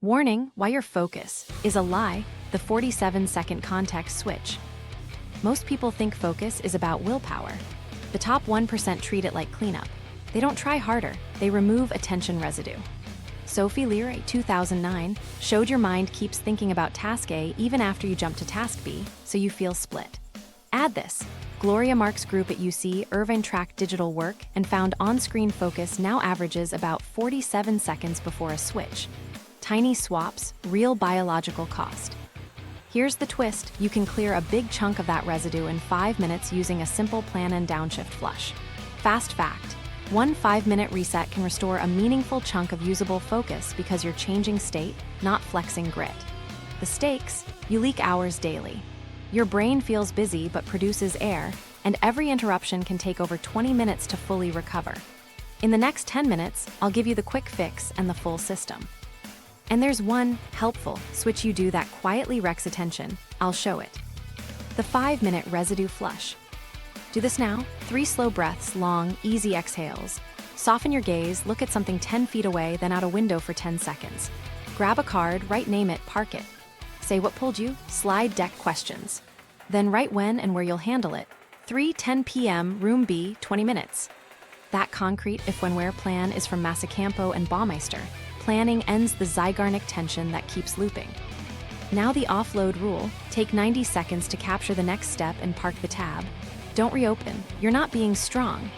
Warning, why your focus is a lie, the 47-second context switch. Most people think focus is about willpower. The top 1% treat it like cleanup. They don't try harder, they remove attention residue. Sophie, Leroy, 2009, showed your mind keeps thinking about task A even after you jump to task B, so you feel split. Add this. Gloria Mark's group at UC Irvine tracked digital work and found on-screen focus now averages about 47 seconds before a switch. Tiny swaps, real biological cost. Here's the twist, you can clear a big chunk of that residue in 5 minutes using a simple plan and downshift flush. Fast fact, one 5-minute reset can restore a meaningful chunk of usable focus because you're changing state, not flexing grit. The stakes, you leak hours daily. Your brain feels busy but produces air, and every interruption can take over 20 minutes to fully recover. In the next 10 minutes, I'll give you the quick fix and the full system. And there's one helpful switch you do that quietly wrecks attention. I'll show it. The 5-minute residue flush. Do this now. 3 slow breaths, long, easy exhales. Soften your gaze, look at something 10 feet away, then out a window for 10 seconds. Grab a card, write name it, park it. Say what pulled you, slide deck questions. Then write when and where you'll handle it. 3:10 p.m., room B, 20 minutes. That concrete if when where plan is from Masacampo and Baumeister. Planning ends the zygarnic tension that keeps looping. Now the offload rule, take 90 seconds to capture the next step and park the tab. Don't reopen, you're not being strong.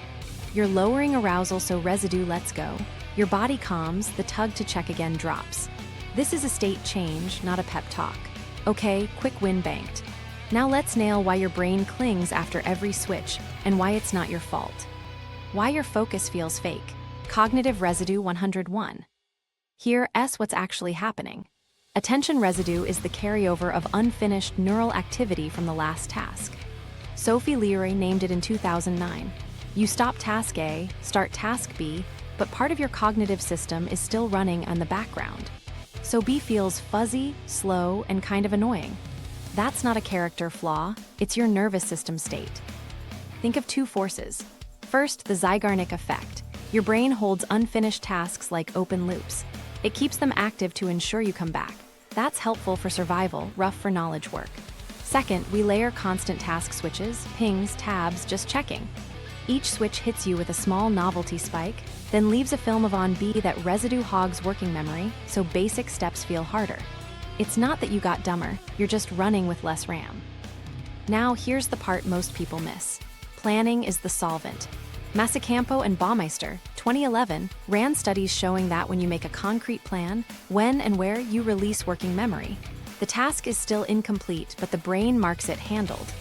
You're lowering arousal so residue lets go. Your body calms, the tug to check again drops. This is a state change, not a pep talk. Okay, quick win banked. Now let's nail why your brain clings after every switch and why it's not your fault. Why your focus feels fake. Cognitive residue 101. Here's what's actually happening. Attention residue is the carryover of unfinished neural activity from the last task. Sophie Leroy named it in 2009. You stop task A, start task B, but part of your cognitive system is still running in the background. So B feels fuzzy, slow, and kind of annoying. That's not a character flaw, it's your nervous system state. Think of 2 forces. First, the zygarnic effect. Your brain holds unfinished tasks like open loops. It keeps them active to ensure you come back. That's helpful for survival, rough for knowledge work. Second, we layer constant task switches, pings, tabs, just checking. Each switch hits you with a small novelty spike, then leaves a film of on B that residue hogs working memory, so basic steps feel harder. It's not that you got dumber, you're just running with less RAM. Now here's the part most people miss. Planning is the solvent. Masacampo and Baumeister, 2011, ran studies showing that when you make a concrete plan, when and where you release working memory. The task is still incomplete, but the brain marks it handled.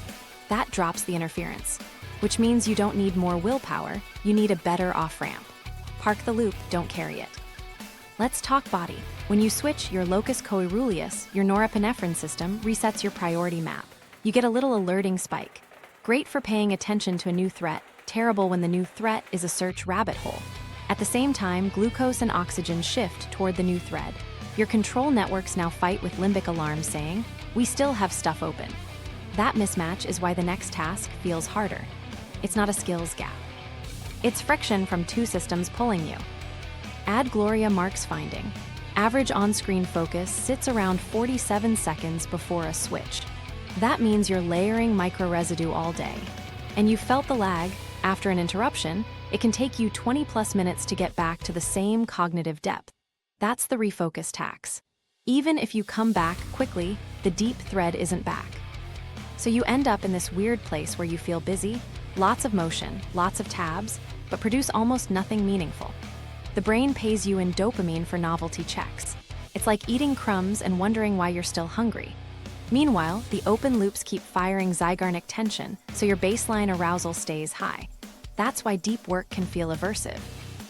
That drops the interference, which means you don't need more willpower, you need a better off-ramp. Park the loop, don't carry it. Let's talk body. When you switch, your locus coeruleus, your norepinephrine system, resets your priority map. You get a little alerting spike. Great for paying attention to a new threat, terrible when the new threat is a search rabbit hole. At the same time, glucose and oxygen shift toward the new thread. Your control networks now fight with limbic alarms saying, we still have stuff open. That mismatch is why the next task feels harder. It's not a skills gap. It's friction from 2 systems pulling you. Add Gloria Mark's finding. Average on-screen focus sits around 47 seconds before a switch. That means you're layering micro-residue all day. And you felt the lag. After an interruption, it can take you 20+ minutes to get back to the same cognitive depth. That's the refocus tax. Even if you come back quickly, the deep thread isn't back. So you end up in this weird place where you feel busy, lots of motion, lots of tabs, but produce almost nothing meaningful. The brain pays you in dopamine for novelty checks. It's like eating crumbs and wondering why you're still hungry. Meanwhile, the open loops keep firing zygarnic tension, so your baseline arousal stays high. That's why deep work can feel aversive.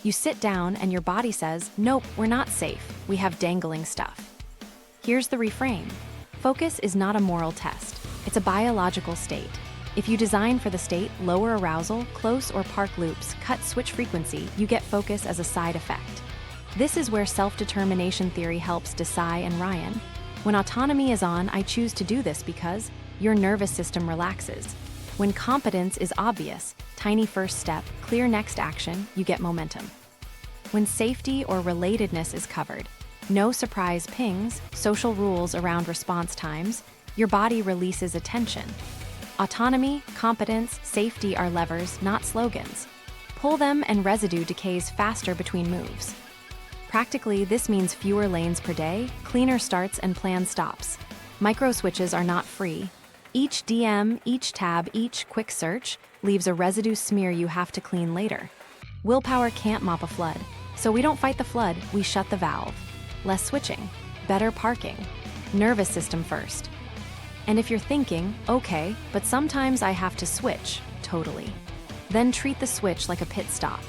You sit down and your body says, nope, we're not safe, we have dangling stuff. Here's the reframe. Focus is not a moral test, it's a biological state. If you design for the state, lower arousal, close or park loops, cut switch frequency, you get focus as a side effect. This is where self-determination theory helps Desai and Ryan. When autonomy is on, I choose to do this because your nervous system relaxes. When competence is obvious, tiny first step, clear next action, you get momentum. When safety or relatedness is covered, No surprise pings, social rules around response times, your body releases attention. Autonomy, competence, safety are levers, not slogans. Pull them and residue decays faster between moves. Practically, this means fewer lanes per day, cleaner starts and planned stops. Micro switches are not free. Each DM, each tab, each quick search leaves a residue smear you have to clean later. Willpower can't mop a flood, so we don't fight the flood, we shut the valve. Less switching, better parking. Nervous system first. And if you're thinking, okay, but sometimes I have to switch, totally. Then treat the switch like a pit stop.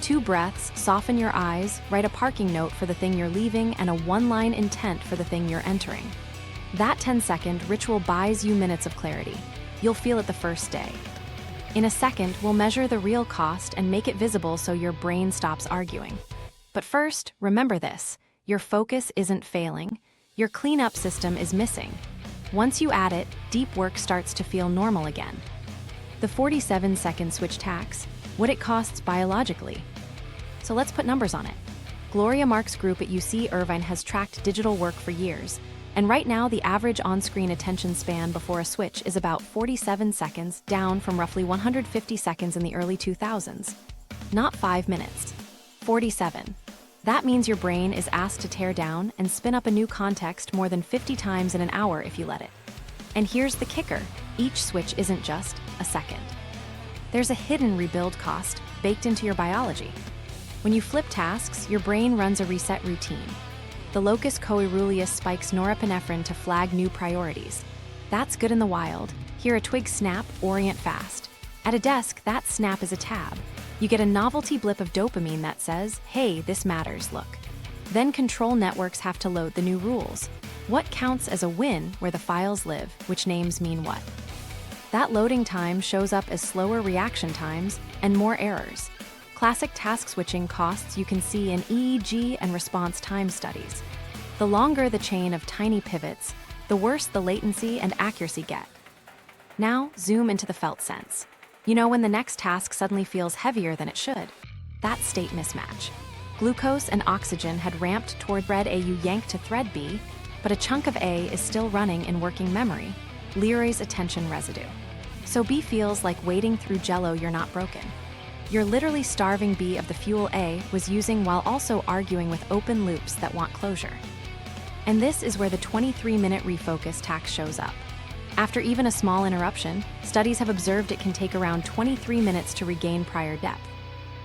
2 breaths, soften your eyes, write a parking note for the thing you're leaving and a 1-line intent for the thing you're entering. That 10-second ritual buys you minutes of clarity. You'll feel it the first day. In a second, we'll measure the real cost and make it visible so your brain stops arguing. But first, remember this, your focus isn't failing, your cleanup system is missing. Once you add it, deep work starts to feel normal again. The 47-second switch tax, what it costs biologically. So let's put numbers on it. Gloria Mark's group at UC Irvine has tracked digital work for years, and right now the average on-screen attention span before a switch is about 47 seconds, down from roughly 150 seconds in the early 2000s. Not 5 minutes, 47. That means your brain is asked to tear down and spin up a new context more than 50 times in an hour if you let it. And here's the kicker, each switch isn't just a second. There's a hidden rebuild cost baked into your biology. When you flip tasks, your brain runs a reset routine. The locus coeruleus spikes norepinephrine to flag new priorities. That's good in the wild. Hear a twig snap, orient fast. At a desk, that snap is a tab. You get a novelty blip of dopamine that says, hey, this matters, look. Then control networks have to load the new rules. What counts as a win where the files live, which names mean what? That loading time shows up as slower reaction times and more errors. Classic task switching costs you can see in EEG and response time studies. The longer the chain of tiny pivots, the worse the latency and accuracy get. Now, zoom into the felt sense. You know when the next task suddenly feels heavier than it should? That's state mismatch. Glucose and oxygen had ramped toward thread A you yanked to thread B, but a chunk of A is still running in working memory, Leroy's attention residue. So B feels like wading through jello you're not broken. You're literally starving B of the fuel A was using while also arguing with open loops that want closure. And this is where the 23-minute refocus tax shows up. After even a small interruption, studies have observed it can take around 23 minutes to regain prior depth.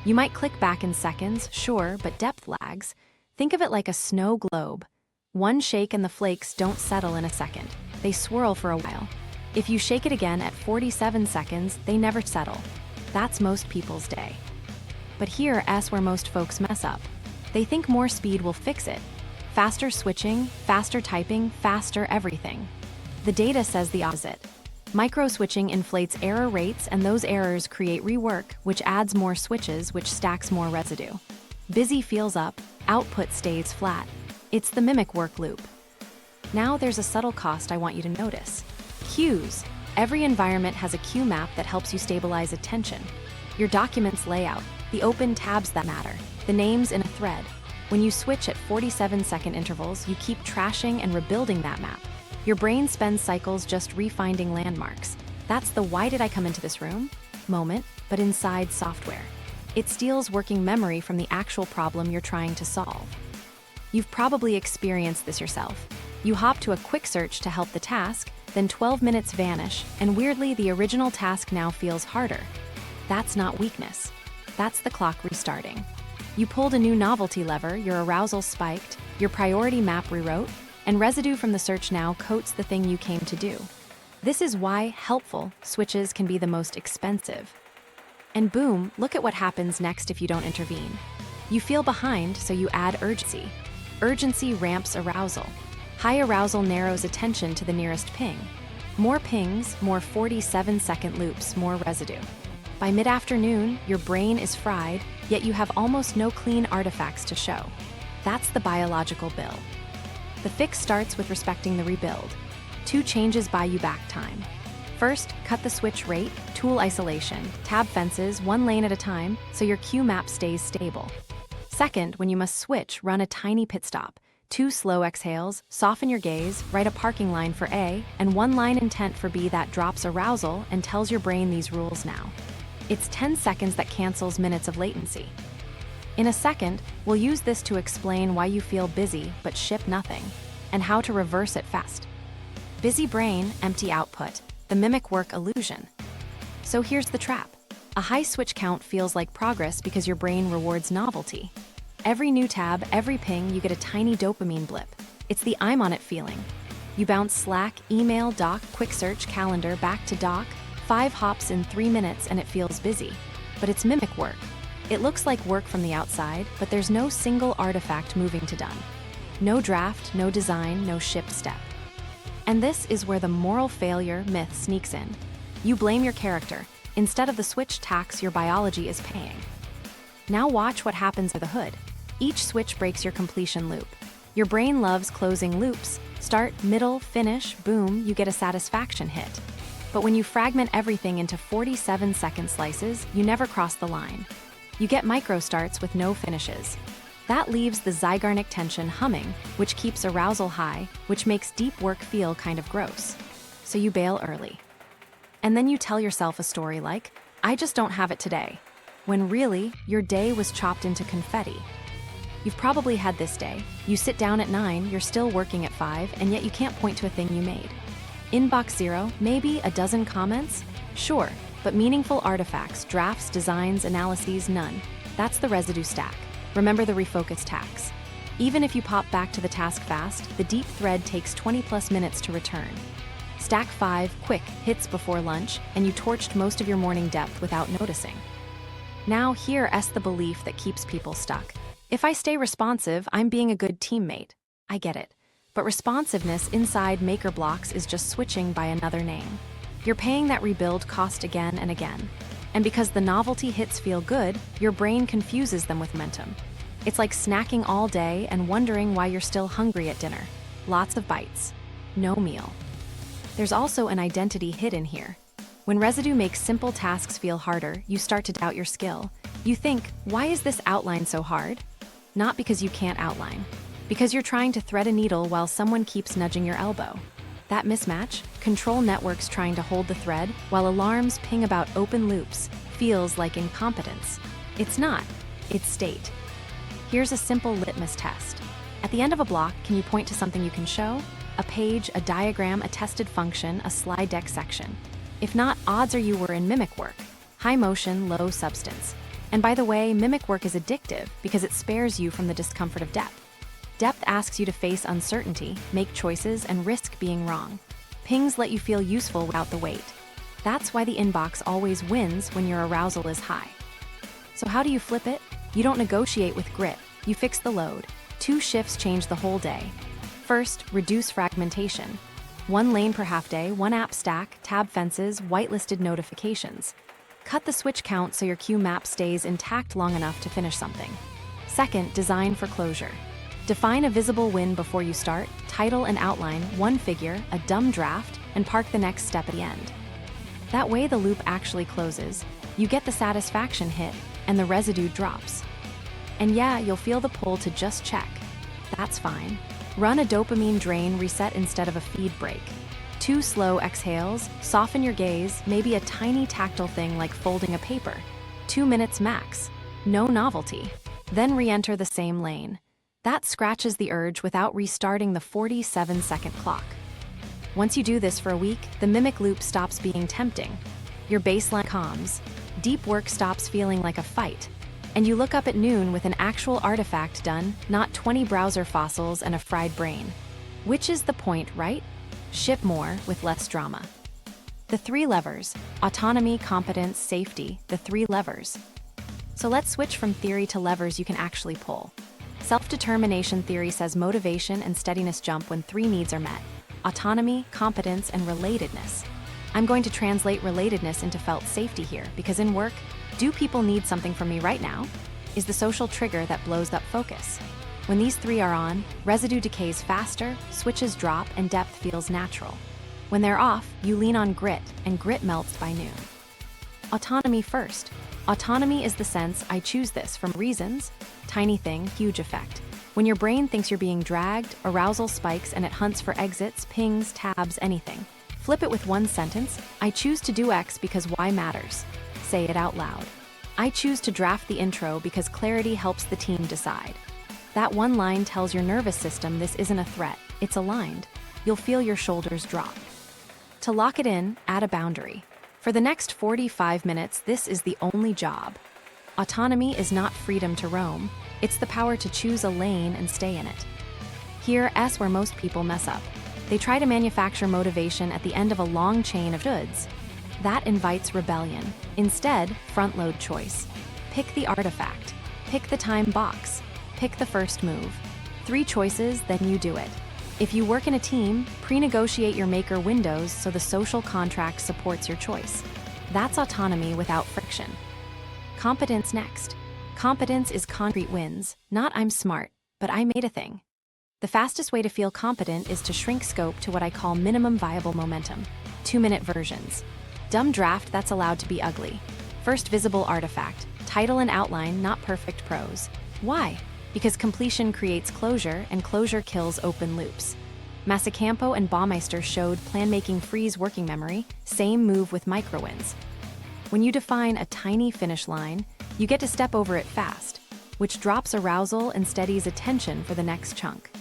You might click back in seconds, sure, but depth lags. Think of it like a snow globe. One shake and the flakes don't settle in a second. They swirl for a while. If you shake it again at 47 seconds, they never settle. That's most people's day. But here's where most folks mess up. They think more speed will fix it. Faster switching, faster typing, faster everything. The data says the opposite. Micro-switching inflates error rates, and those errors create rework, which adds more switches, which stacks more residue. Busy feels up, output stays flat. It's the mimic work loop. Now there's a subtle cost I want you to notice. Cues. Every environment has a cue map that helps you stabilize attention. Your document's layout, the open tabs that matter, the names in a thread. When you switch at 47-second intervals, you keep trashing and rebuilding that map. Your brain spends cycles just refinding landmarks. That's the why did I come into this room moment, but inside software. It steals working memory from the actual problem you're trying to solve. You've probably experienced this yourself. You hop to a quick search to help the task, then 12 minutes vanish, and weirdly the original task now feels harder. That's not weakness. That's the clock restarting. You pulled a new novelty lever, your arousal spiked, your priority map rewrote, and residue from the search now coats the thing you came to do. This is why helpful switches can be the most expensive. And boom, look at what happens next if you don't intervene. You feel behind, so you add urgency. Urgency ramps arousal. High arousal narrows attention to the nearest ping. More pings, more 47-second loops, more residue. By mid-afternoon, your brain is fried, yet you have almost no clean artifacts to show. That's the biological bill. The fix starts with respecting the rebuild. 2 changes buy you back time. First, cut the switch rate, tool isolation, tab fences 1 lane at a time so your cue map stays stable. Second, when you must switch, run a tiny pit stop. 2 slow exhales, soften your gaze, write a parking line for A, and 1 line intent for B that drops arousal and tells your brain these rules now. It's 10 seconds that cancels minutes of latency. In a second, we'll use this to explain why you feel busy but ship nothing, and how to reverse it fast. Busy brain, empty output, the mimic work illusion. So here's the trap. A high switch count feels like progress because your brain rewards novelty. Every new tab, every ping, you get a tiny dopamine blip. It's the I'm on it feeling. You bounce Slack, email, doc, quick search, calendar, back to doc, 5 hops in 3 minutes and it feels busy. But it's mimic work. It looks like work from the outside, but there's no single artifact moving to done. No draft, no design, no shipped step. And this is where the moral failure myth sneaks in. You blame your character. Instead of the switch tax your biology is paying. Now watch what happens under the hood. Each switch breaks your completion loop. Your brain loves closing loops. Start, middle, finish, boom, you get a satisfaction hit. But when you fragment everything into 47-second slices, you never cross the line. You get micro starts with no finishes. That leaves the zygarnic tension humming, which keeps arousal high, which makes deep work feel kind of gross. So you bail early. And then you tell yourself a story like, I just don't have it today, when really, your day was chopped into confetti. You've probably had this day. You sit down at 9, you're still working at 5, and yet you can't point to a thing you made. Inbox 0, maybe a dozen comments? Sure, but meaningful artifacts, drafts, designs, analyses, none. That's the residue stack. Remember the refocus tax. Even if you pop back to the task fast, the deep thread takes 20+ minutes to return. Stack 5, quick, hits before lunch, and you torched most of your morning depth without noticing. Now here's the belief that keeps people stuck. If I stay responsive, I'm being a good teammate. I get it. But responsiveness inside maker blocks is just switching by another name. You're paying that rebuild cost again and again. And because the novelty hits feel good, your brain confuses them with momentum. It's like snacking all day and wondering why you're still hungry at dinner. Lots of bites. No meal. There's also an identity hidden here. When residue makes simple tasks feel harder, you start to doubt your skill. You think, why is this outline so hard? Not because you can't outline. Because you're trying to thread a needle while someone keeps nudging your elbow. That mismatch, control networks trying to hold the thread, while alarms ping about open loops, feels like incompetence. It's not. It's state. Here's a simple litmus test. At the end of a block, can you point to something you can show? A page, a diagram, a tested function, a slide deck section. If not, odds are you were in mimic work. High motion, low substance. And by the way, mimic work is addictive because it spares you from the discomfort of depth. Depth asks you to face uncertainty, make choices, and risk being wrong. Pings let you feel useful without the weight. That's why the inbox always wins when your arousal is high. So how do you flip it? You don't negotiate with grit, you fix the load. 2 shifts change the whole day. First, reduce fragmentation. 1 lane per half day, 1 app stack, tab fences, whitelisted notifications. Cut the switch count so your queue map stays intact long enough to finish something. Second, design for closure. Define a visible win before you start, title and outline, 1 figure, a dumb draft, and park the next step at the end. That way the loop actually closes, you get the satisfaction hit, and the residue drops. And yeah, you'll feel the pull to just check. That's fine. Run a dopamine drain reset instead of a feed break. 2 slow exhales, soften your gaze, maybe a tiny tactile thing like folding a paper. 2 minutes max. No novelty. Then re-enter the same lane. That scratches the urge without restarting the 47-second clock. Once you do this for a week, the mimic loop stops being tempting. Your baseline calms. Deep work stops feeling like a fight. And you look up at noon with an actual artifact done, not 20 browser fossils and a fried brain. Which is the point, right? Ship more with less drama. The 3 levers: autonomy, competence, safety, the 3 levers. So let's switch from theory to levers you can actually pull. Self-determination theory says motivation and steadiness jump when 3 needs are met: autonomy, competence, and relatedness. I'm going to translate relatedness into felt safety here, because in work, do people need something from me right now? Is the social trigger that blows up focus. When these 3 are on, residue decays faster, switches drop, and depth feels natural. When they're off, you lean on grit, and grit melts by noon. Autonomy first. Autonomy is the sense I choose this from reasons. Tiny thing, huge effect. When your brain thinks you're being dragged, arousal spikes and it hunts for exits, pings, tabs, anything. Flip it with one sentence: I choose to do X because Y matters. Say it out loud. I choose to draft the intro because clarity helps the team decide. That one line tells your nervous system this isn't a threat, it's aligned. You'll feel your shoulders drop. To lock it in, add a boundary. For the next 45 minutes, this is the only job. Autonomy is not freedom to roam, it's the power to choose a lane and stay in it. Here's where most people mess up. They try to manufacture motivation at the end of a long chain of shoulds. That invites rebellion. Instead, front-load choice. Pick the artifact. Pick the time box. Pick the first move. 3 choices, then you do it. If you work in a team, pre-negotiate your maker windows so the social contract supports your choice. That's autonomy without friction. Competence next. Competence is concrete wins, not I'm smart, but I made a thing. The fastest way to feel competent is to shrink scope to what I call minimum viable momentum. 2-minute versions. Dumb draft that's allowed to be ugly. First visible artifact. Title and outline, not perfect prose. Why? Because completion creates closure, and closure kills open loops. Masacampo and Baumeister showed plan-making frees working memory, same move with micro-wins. When you define a tiny finish line, you get to step over it fast, which drops arousal and steadies attention for the next chunk.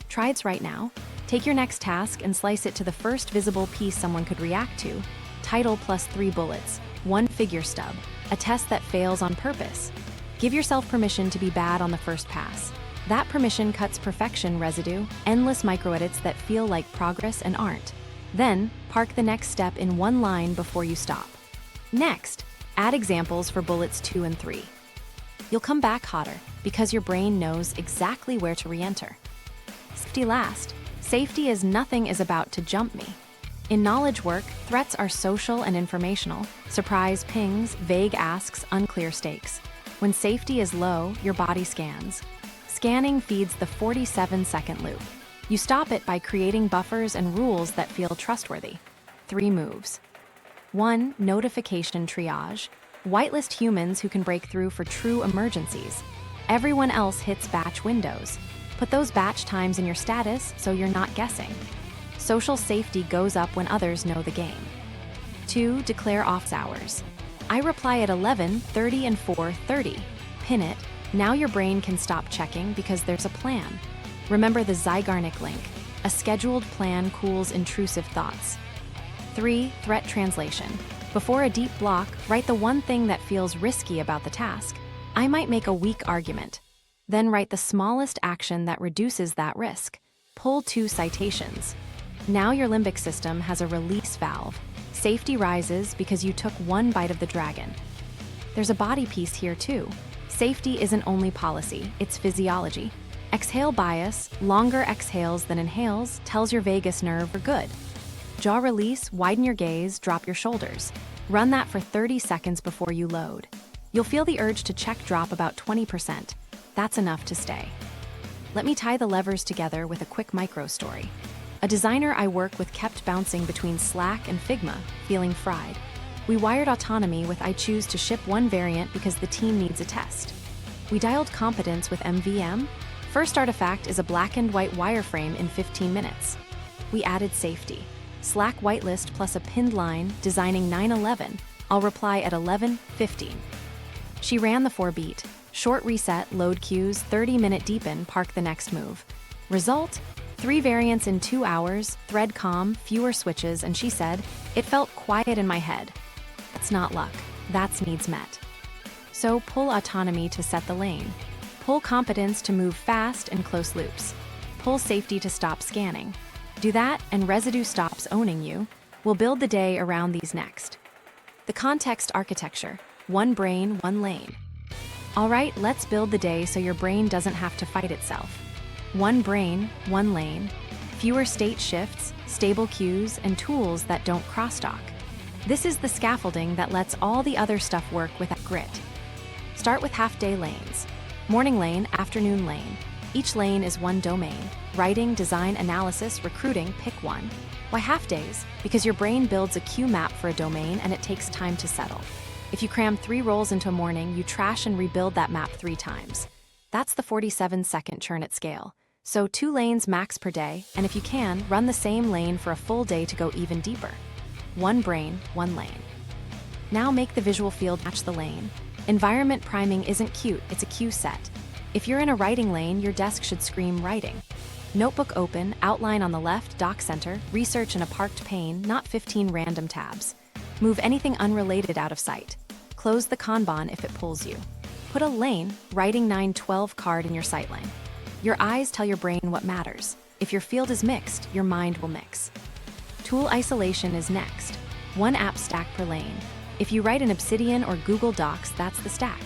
Try it right now. Take your next task and slice it to the first visible piece someone could react to. Title plus 3 bullets, 1 figure stub, a test that fails on purpose. Give yourself permission to be bad on the first pass. That permission cuts perfection residue, endless micro-edits that feel like progress and aren't. Then, park the next step in one line before you stop. Next, add examples for bullets 2 and 3. You'll come back hotter because your brain knows exactly where to re-enter. Safety last. Safety is nothing is about to jump me. In knowledge work, threats are social and informational. Surprise pings, vague asks, unclear stakes. When safety is low, your body scans. Scanning feeds the 47-second loop. You stop it by creating buffers and rules that feel trustworthy. 3 moves. 1. Notification triage. Whitelist humans who can break through for true emergencies. Everyone else hits batch windows. Put those batch times in your status so you're not guessing. Social safety goes up when others know the game. 2. Declare off hours. I reply at 11:30 and 4:30. Pin it. Now your brain can stop checking because there's a plan. Remember the Zygarnik link. A scheduled plan cools intrusive thoughts. 3. Threat translation. Before a deep block, write the one thing that feels risky about the task. I might make a weak argument. Then write the smallest action that reduces that risk. Pull 2 citations. Now your limbic system has a release valve. Safety rises because you took 1 bite of the dragon. There's a body piece here too. Safety isn't only policy, it's physiology. Exhale bias, longer exhales than inhales, tells your vagus nerve we're good. Jaw release, widen your gaze, drop your shoulders. Run that for 30 seconds before you load. You'll feel the urge to check drop about 20%. That's enough to stay. Let me tie the levers together with a quick micro story. A designer I work with kept bouncing between Slack and Figma, feeling fried. We wired autonomy with I choose to ship 1 variant because the team needs a test. We dialed competence with MVM. First artifact is a black and white wireframe in 15 minutes. We added safety. Slack whitelist plus a pinned line, designing 9/11. I'll reply at 11:15. She ran the 4-beat. Short reset, load queues, 30-minute deepen, park the next move. Result? 3 variants in 2 hours, thread calm, fewer switches, and she said, it felt quiet in my head. That's not luck, that's needs met. So pull autonomy to set the lane. Pull competence to move fast and close loops. Pull safety to stop scanning. Do that and residue stops owning you. We'll build the day around these next. The context architecture, 1 brain, 1 lane. All right, let's build the day so your brain doesn't have to fight itself. 1 brain, 1 lane, fewer state shifts, stable cues, and tools that don't crosstalk. This is the scaffolding that lets all the other stuff work with grit. Start with half-day lanes. Morning lane, afternoon lane. Each lane is 1 domain. Writing, design, analysis, recruiting, pick 1. Why half-days? Because your brain builds a queue map for a domain and it takes time to settle. If you cram 3 roles into a morning, you trash and rebuild that map 3 times. That's the 47-second churn at scale. So 2 lanes max per day, and if you can, run the same lane for a full day to go even deeper. 1 brain, 1 lane. Now make the visual field match the lane. Environment priming isn't cute, it's a cue set. If you're in a writing lane, your desk should scream writing. Notebook open, outline on the left, dock center, research in a parked pane, not 15 random tabs. Move anything unrelated out of sight. Close the Kanban if it pulls you. Put a lane, writing 9-12 card in your sightline. Your eyes tell your brain what matters. If your field is mixed, your mind will mix. Tool isolation is next. 1 app stack per lane. If you write in Obsidian or Google Docs, that's the stack.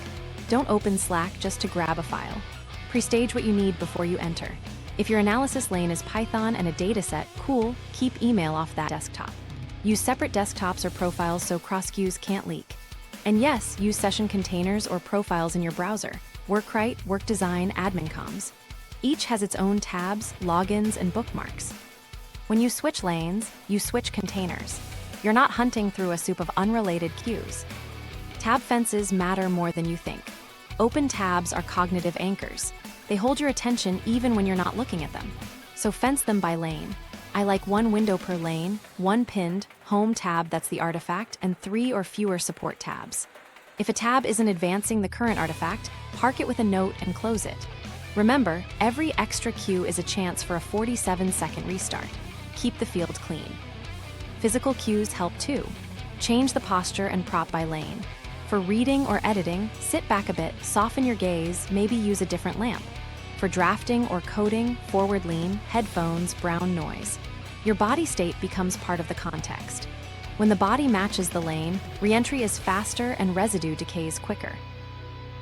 Don't open Slack just to grab a file. Pre-stage what you need before you enter. If your analysis lane is Python and a dataset, cool, keep email off that desktop. Use separate desktops or profiles so cross-queues can't leak. And yes, use session containers or profiles in your browser. Workwrite, work design, admin comms. Each has its own tabs, logins, and bookmarks. When you switch lanes, you switch containers. You're not hunting through a soup of unrelated queues. Tab fences matter more than you think. Open tabs are cognitive anchors. They hold your attention even when you're not looking at them. So fence them by lane. I like 1 window per lane, 1 pinned, home tab that's the artifact, and 3 or fewer support tabs. If a tab isn't advancing the current artifact, park it with a note and close it. Remember, every extra queue is a chance for a 47-second restart. Keep the field clean. Physical cues help too. Change the posture and prop by lane. For reading or editing, sit back a bit, soften your gaze, maybe use a different lamp. For drafting or coding, forward lean, headphones, brown noise. Your body state becomes part of the context. When the body matches the lane, reentry is faster and residue decays quicker.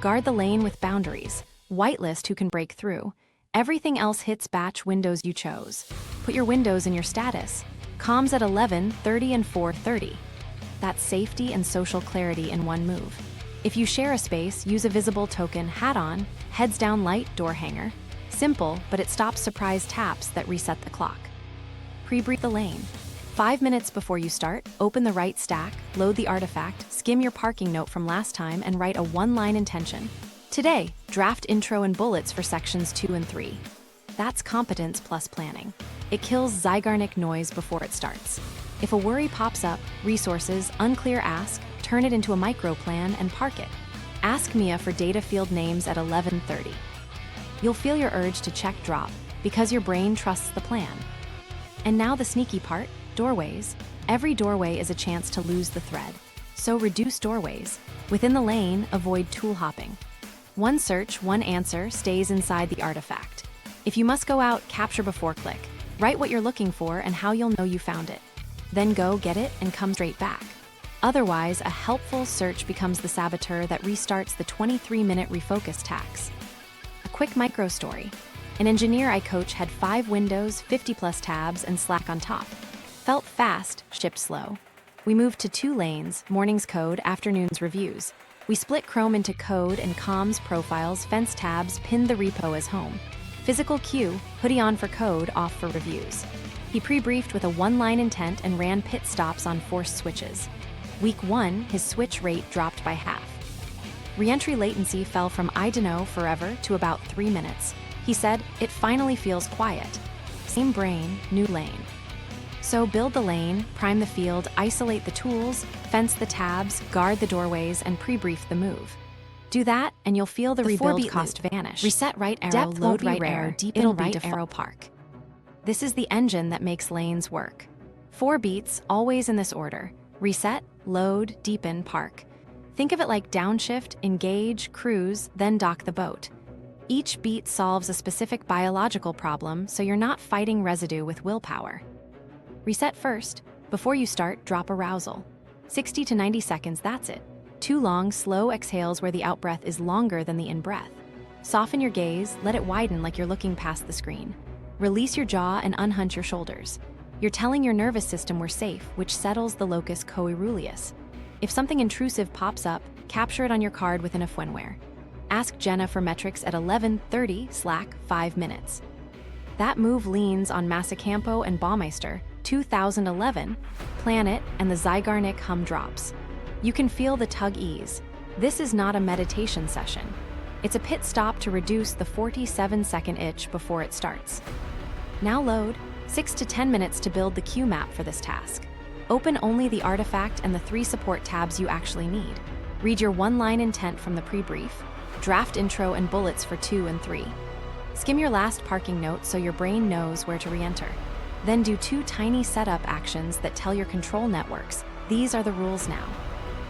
Guard the lane with boundaries. Whitelist who can break through. Everything else hits batch windows you chose. Put your windows in your status. Comms at 11, 30, and 4:30. That's safety and social clarity in one move. If you share a space, use a visible token hat on, heads down light, door hanger. Simple, but it stops surprise taps that reset the clock. Pre-brief the lane. 5 minutes before you start, open the right stack, load the artifact, skim your parking note from last time, and write a 1-line intention. Today, draft intro and bullets for sections 2 and 3. That's competence plus planning. It kills Zygarnik noise before it starts. If a worry pops up, resources, unclear ask, turn it into a micro plan and park it. Ask Mia for data field names at 11:30. You'll feel your urge to check drop because your brain trusts the plan. And now the sneaky part, doorways. Every doorway is a chance to lose the thread. So reduce doorways. Within the lane, avoid tool hopping. 1 search, 1 answer stays inside the artifact. If you must go out, capture before click. Write what you're looking for and how you'll know you found it. Then go get it and come straight back. Otherwise, a helpful search becomes the saboteur that restarts the 23-minute refocus tax. A quick micro story. An engineer I coach had 5 windows, 50+ tabs, and Slack on top. Felt fast, shipped slow. We moved to 2 lanes, mornings code, afternoons reviews. We split Chrome into code and comms profiles, fence tabs, pinned the repo as home. Physical queue, hoodie on for code, off for reviews. He pre-briefed with a 1-line intent and ran pit stops on forced switches. Week 1, his switch rate dropped by half. Reentry latency fell from I dunno forever to about 3 minutes. He said, "It finally feels quiet." Same brain, new lane. So build the lane, prime the field, isolate the tools, fence the tabs, guard the doorways, and pre-brief the move. Do that, and you'll feel the rebuild cost vanish. Reset right arrow, Depth load right rare, arrow, deepen it'll right right arrow park. This is the engine that makes lanes work. 4 beats, always in this order. Reset, load, deepen, park. Think of it like downshift, engage, cruise, then dock the boat. Each beat solves a specific biological problem, so you're not fighting residue with willpower. Reset first. Before you start, drop arousal. 60 to 90 seconds, that's it. 2 long, slow exhales where the out-breath is longer than the in-breath. Soften your gaze, let it widen like you're looking past the screen. Release your jaw and unhunch your shoulders. You're telling your nervous system we're safe, which settles the locus coeruleus. If something intrusive pops up, capture it on your card within a Fwenware. Ask Jenna for metrics at 11:30, Slack, 5 minutes. That move leans on Massacampo and Baumeister, 2011, Planet, and the Zygarnik hum drops. You can feel the tug ease. This is not a meditation session. It's a pit stop to reduce the 47-second itch before it starts. Now load, 6 to 10 minutes to build the queue map for this task. Open only the artifact and the 3 support tabs you actually need. Read your one-line intent from the pre-brief, draft intro and bullets for 2 and 3. Skim your last parking note so your brain knows where to re-enter. Then do 2 tiny setup actions that tell your control networks, these are the rules now.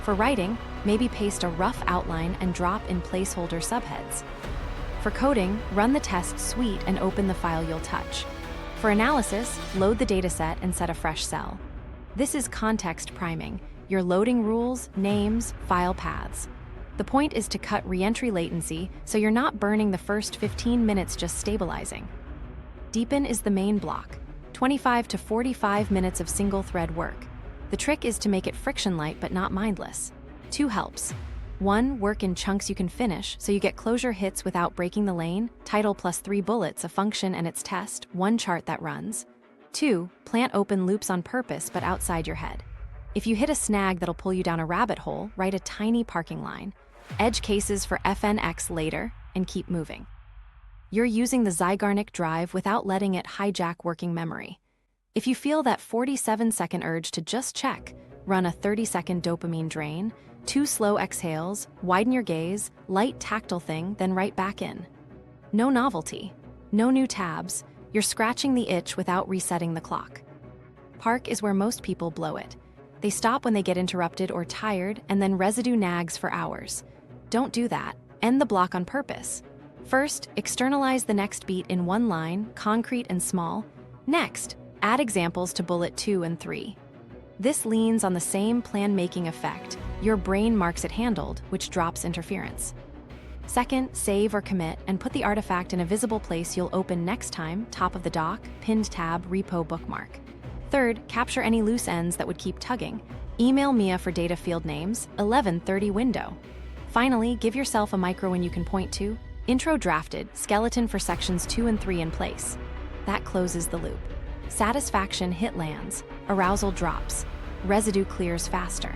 For writing, maybe paste a rough outline and drop in placeholder subheads. For coding, run the test suite and open the file you'll touch. For analysis, load the dataset and set a fresh cell. This is context priming. You're loading rules, names, file paths. The point is to cut re-entry latency so you're not burning the first 15 minutes just stabilizing. Deepen is the main block, 25 to 45 minutes of single-thread work. The trick is to make it friction-light but not mindless. 2 helps. 1, work in chunks you can finish so you get closure hits without breaking the lane, title plus 3 bullets, a function and its test, 1 chart that runs. 2, plant open loops on purpose but outside your head. If you hit a snag that'll pull you down a rabbit hole, write a tiny parking line. Edge cases for FNX later, and keep moving. You're using the Zygarnik drive without letting it hijack working memory. If you feel that 47-second urge to just check, run a 30-second dopamine drain, 2 slow exhales, widen your gaze, light tactile thing, then right back in. No novelty, no new tabs, you're scratching the itch without resetting the clock. Park is where most people blow it. They stop when they get interrupted or tired, and then residue nags for hours. Don't do that. End the block on purpose. First, externalize the next beat in 1 line, concrete and small. Next, add examples to bullet 2 and 3. This leans on the same plan-making effect. Your brain marks it handled, which drops interference. Second, save or commit and put the artifact in a visible place you'll open next time, top of the dock, pinned tab, repo bookmark. Third, capture any loose ends that would keep tugging. Email Mia for data field names, 11:30 window. Finally, give yourself a micro when you can point to. Intro drafted, skeleton for sections 2 and 3 in place. That closes the loop. Satisfaction hit lands, arousal drops, residue clears faster.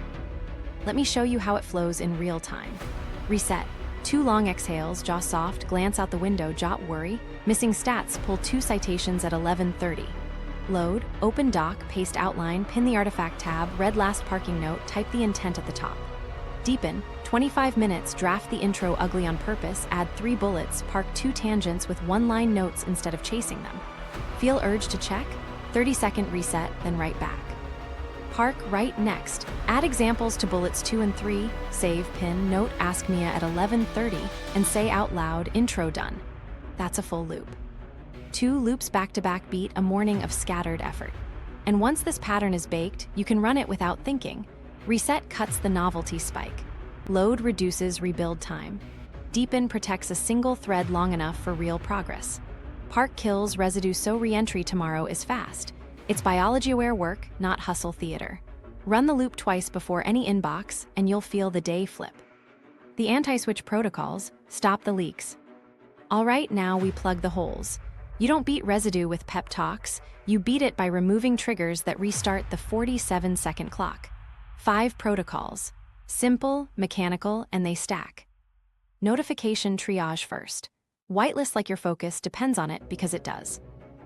Let me show you how it flows in real time. Reset. 2 long exhales, jaw soft, glance out the window, jot worry. Missing stats, pull 2 citations at 11:30. Load, open doc, paste outline, pin the artifact tab, read last parking note, type the intent at the top. Deepen, 25 minutes, draft the intro ugly on purpose, add 3 bullets, park 2 tangents with 1-line notes instead of chasing them. Feel urge to check? 30-second reset, then right back. Park right next. Add examples to bullets 2 and 3, save, pin, note, ask Mia at 11:30, and say out loud, intro done. That's a full loop. 2 loops back-to-back beat a morning of scattered effort. And once this pattern is baked, you can run it without thinking. Reset cuts the novelty spike. Load reduces rebuild time. Deepen protects a single thread long enough for real progress. Park kills residue so re-entry tomorrow is fast. It's biology-aware work, not hustle theater. Run the loop twice before any inbox, and you'll feel the day flip. The anti-switch protocols stop the leaks. All right, now we plug the holes. You don't beat residue with pep talks, you beat it by removing triggers that restart the 47-second clock. 5 protocols. Simple, mechanical, and they stack. Notification triage first. Whitelist like your focus depends on it because it does.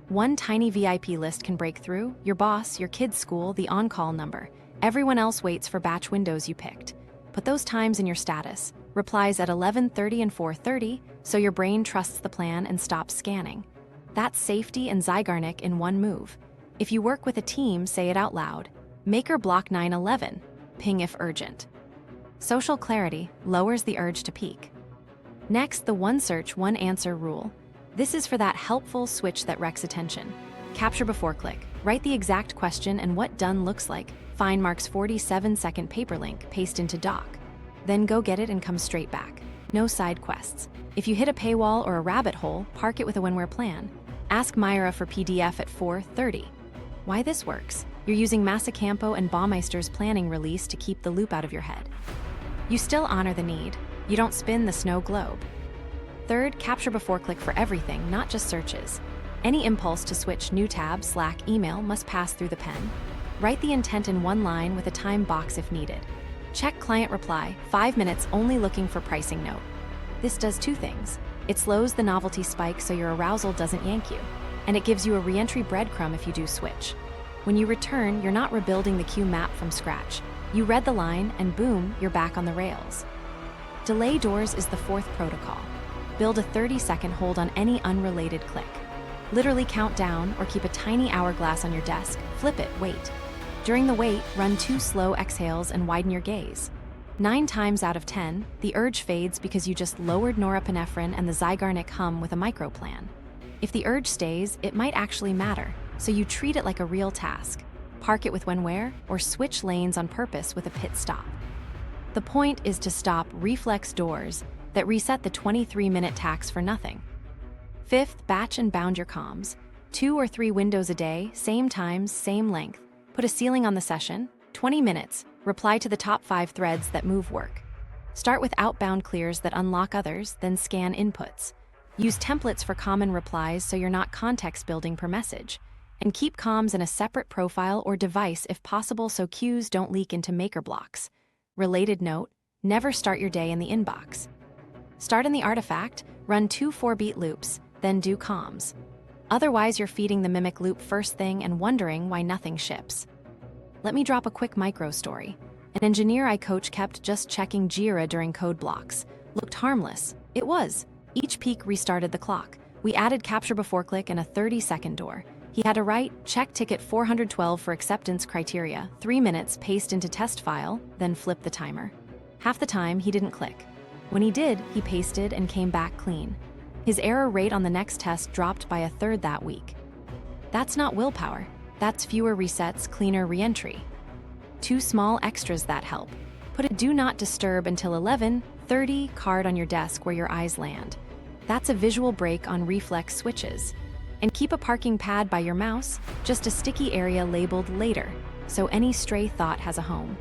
1 tiny VIP list can break through, your boss, your kid's school, the on-call number. Everyone else waits for batch windows you picked. Put those times in your status. Replies at 11:30 and 4:30, so your brain trusts the plan and stops scanning. That's safety and Zygarnik in one move. If you work with a team, say it out loud. Maker block 911, ping if urgent. Social clarity lowers the urge to peek. Next, the one search, one answer rule. This is for that helpful switch that wrecks attention. Capture before click. Write the exact question and what done looks like. Find Mark's 47-second paper link, paste into doc. Then go get it and come straight back. No side quests. If you hit a paywall or a rabbit hole, park it with a when-where plan. Ask Myra for PDF at 4:30. Why this works? You're using Massacampo and Baumeister's planning release to keep the loop out of your head. You still honor the need. You don't spin the snow globe. Third, capture before click for everything, not just searches. Any impulse to switch new tab, Slack, email must pass through the pen. Write the intent in 1 line with a time box if needed. Check client reply, 5 minutes only looking for pricing note. This does two things. It slows the novelty spike so your arousal doesn't yank you, and it gives you a re-entry breadcrumb if you do switch. When you return, you're not rebuilding the cue map from scratch. You read the line, and boom, you're back on the rails. Delay doors is the fourth protocol. Build a 30-second hold on any unrelated click. Literally count down or keep a tiny hourglass on your desk, flip it, wait. During the wait, run 2 slow exhales and widen your gaze. 9 times out of 10, the urge fades because you just lowered norepinephrine and the zygarnik hum with a microplan. If the urge stays, it might actually matter, so you treat it like a real task. Park it with when where, or switch lanes on purpose with a pit stop. The point is to stop reflex doors that reset the 23-minute tax for nothing. Fifth, batch and bound your comms. 2 or 3 windows a day, same times, same length. Put a ceiling on the session, 20 minutes, reply to the top 5 threads that move work. Start with outbound clears that unlock others, then scan inputs. Use templates for common replies so you're not context building per message. And keep comms in a separate profile or device if possible so cues don't leak into maker blocks. Related note, never start your day in the inbox. Start in the artifact, run 2 4-beat loops, then do comms. Otherwise, you're feeding the mimic loop first thing and wondering why nothing ships. Let me drop a quick micro story. An engineer I coach kept just checking Jira during code blocks. Looked harmless. It was. Each peak restarted the clock. We added capture before click and a 30-second door. He had to write, check ticket 412 for acceptance criteria, 3 minutes, paste into test file, then flip the timer. Half the time, he didn't click. When he did, he pasted and came back clean. His error rate on the next test dropped by 1/3 that week. That's not willpower. That's fewer resets, cleaner re-entry. 2 small extras that help. Put a do not disturb until 11:30 card on your desk where your eyes land. That's a visual break on reflex switches. And keep a parking pad by your mouse, just a sticky area labeled later, so any stray thought has a home.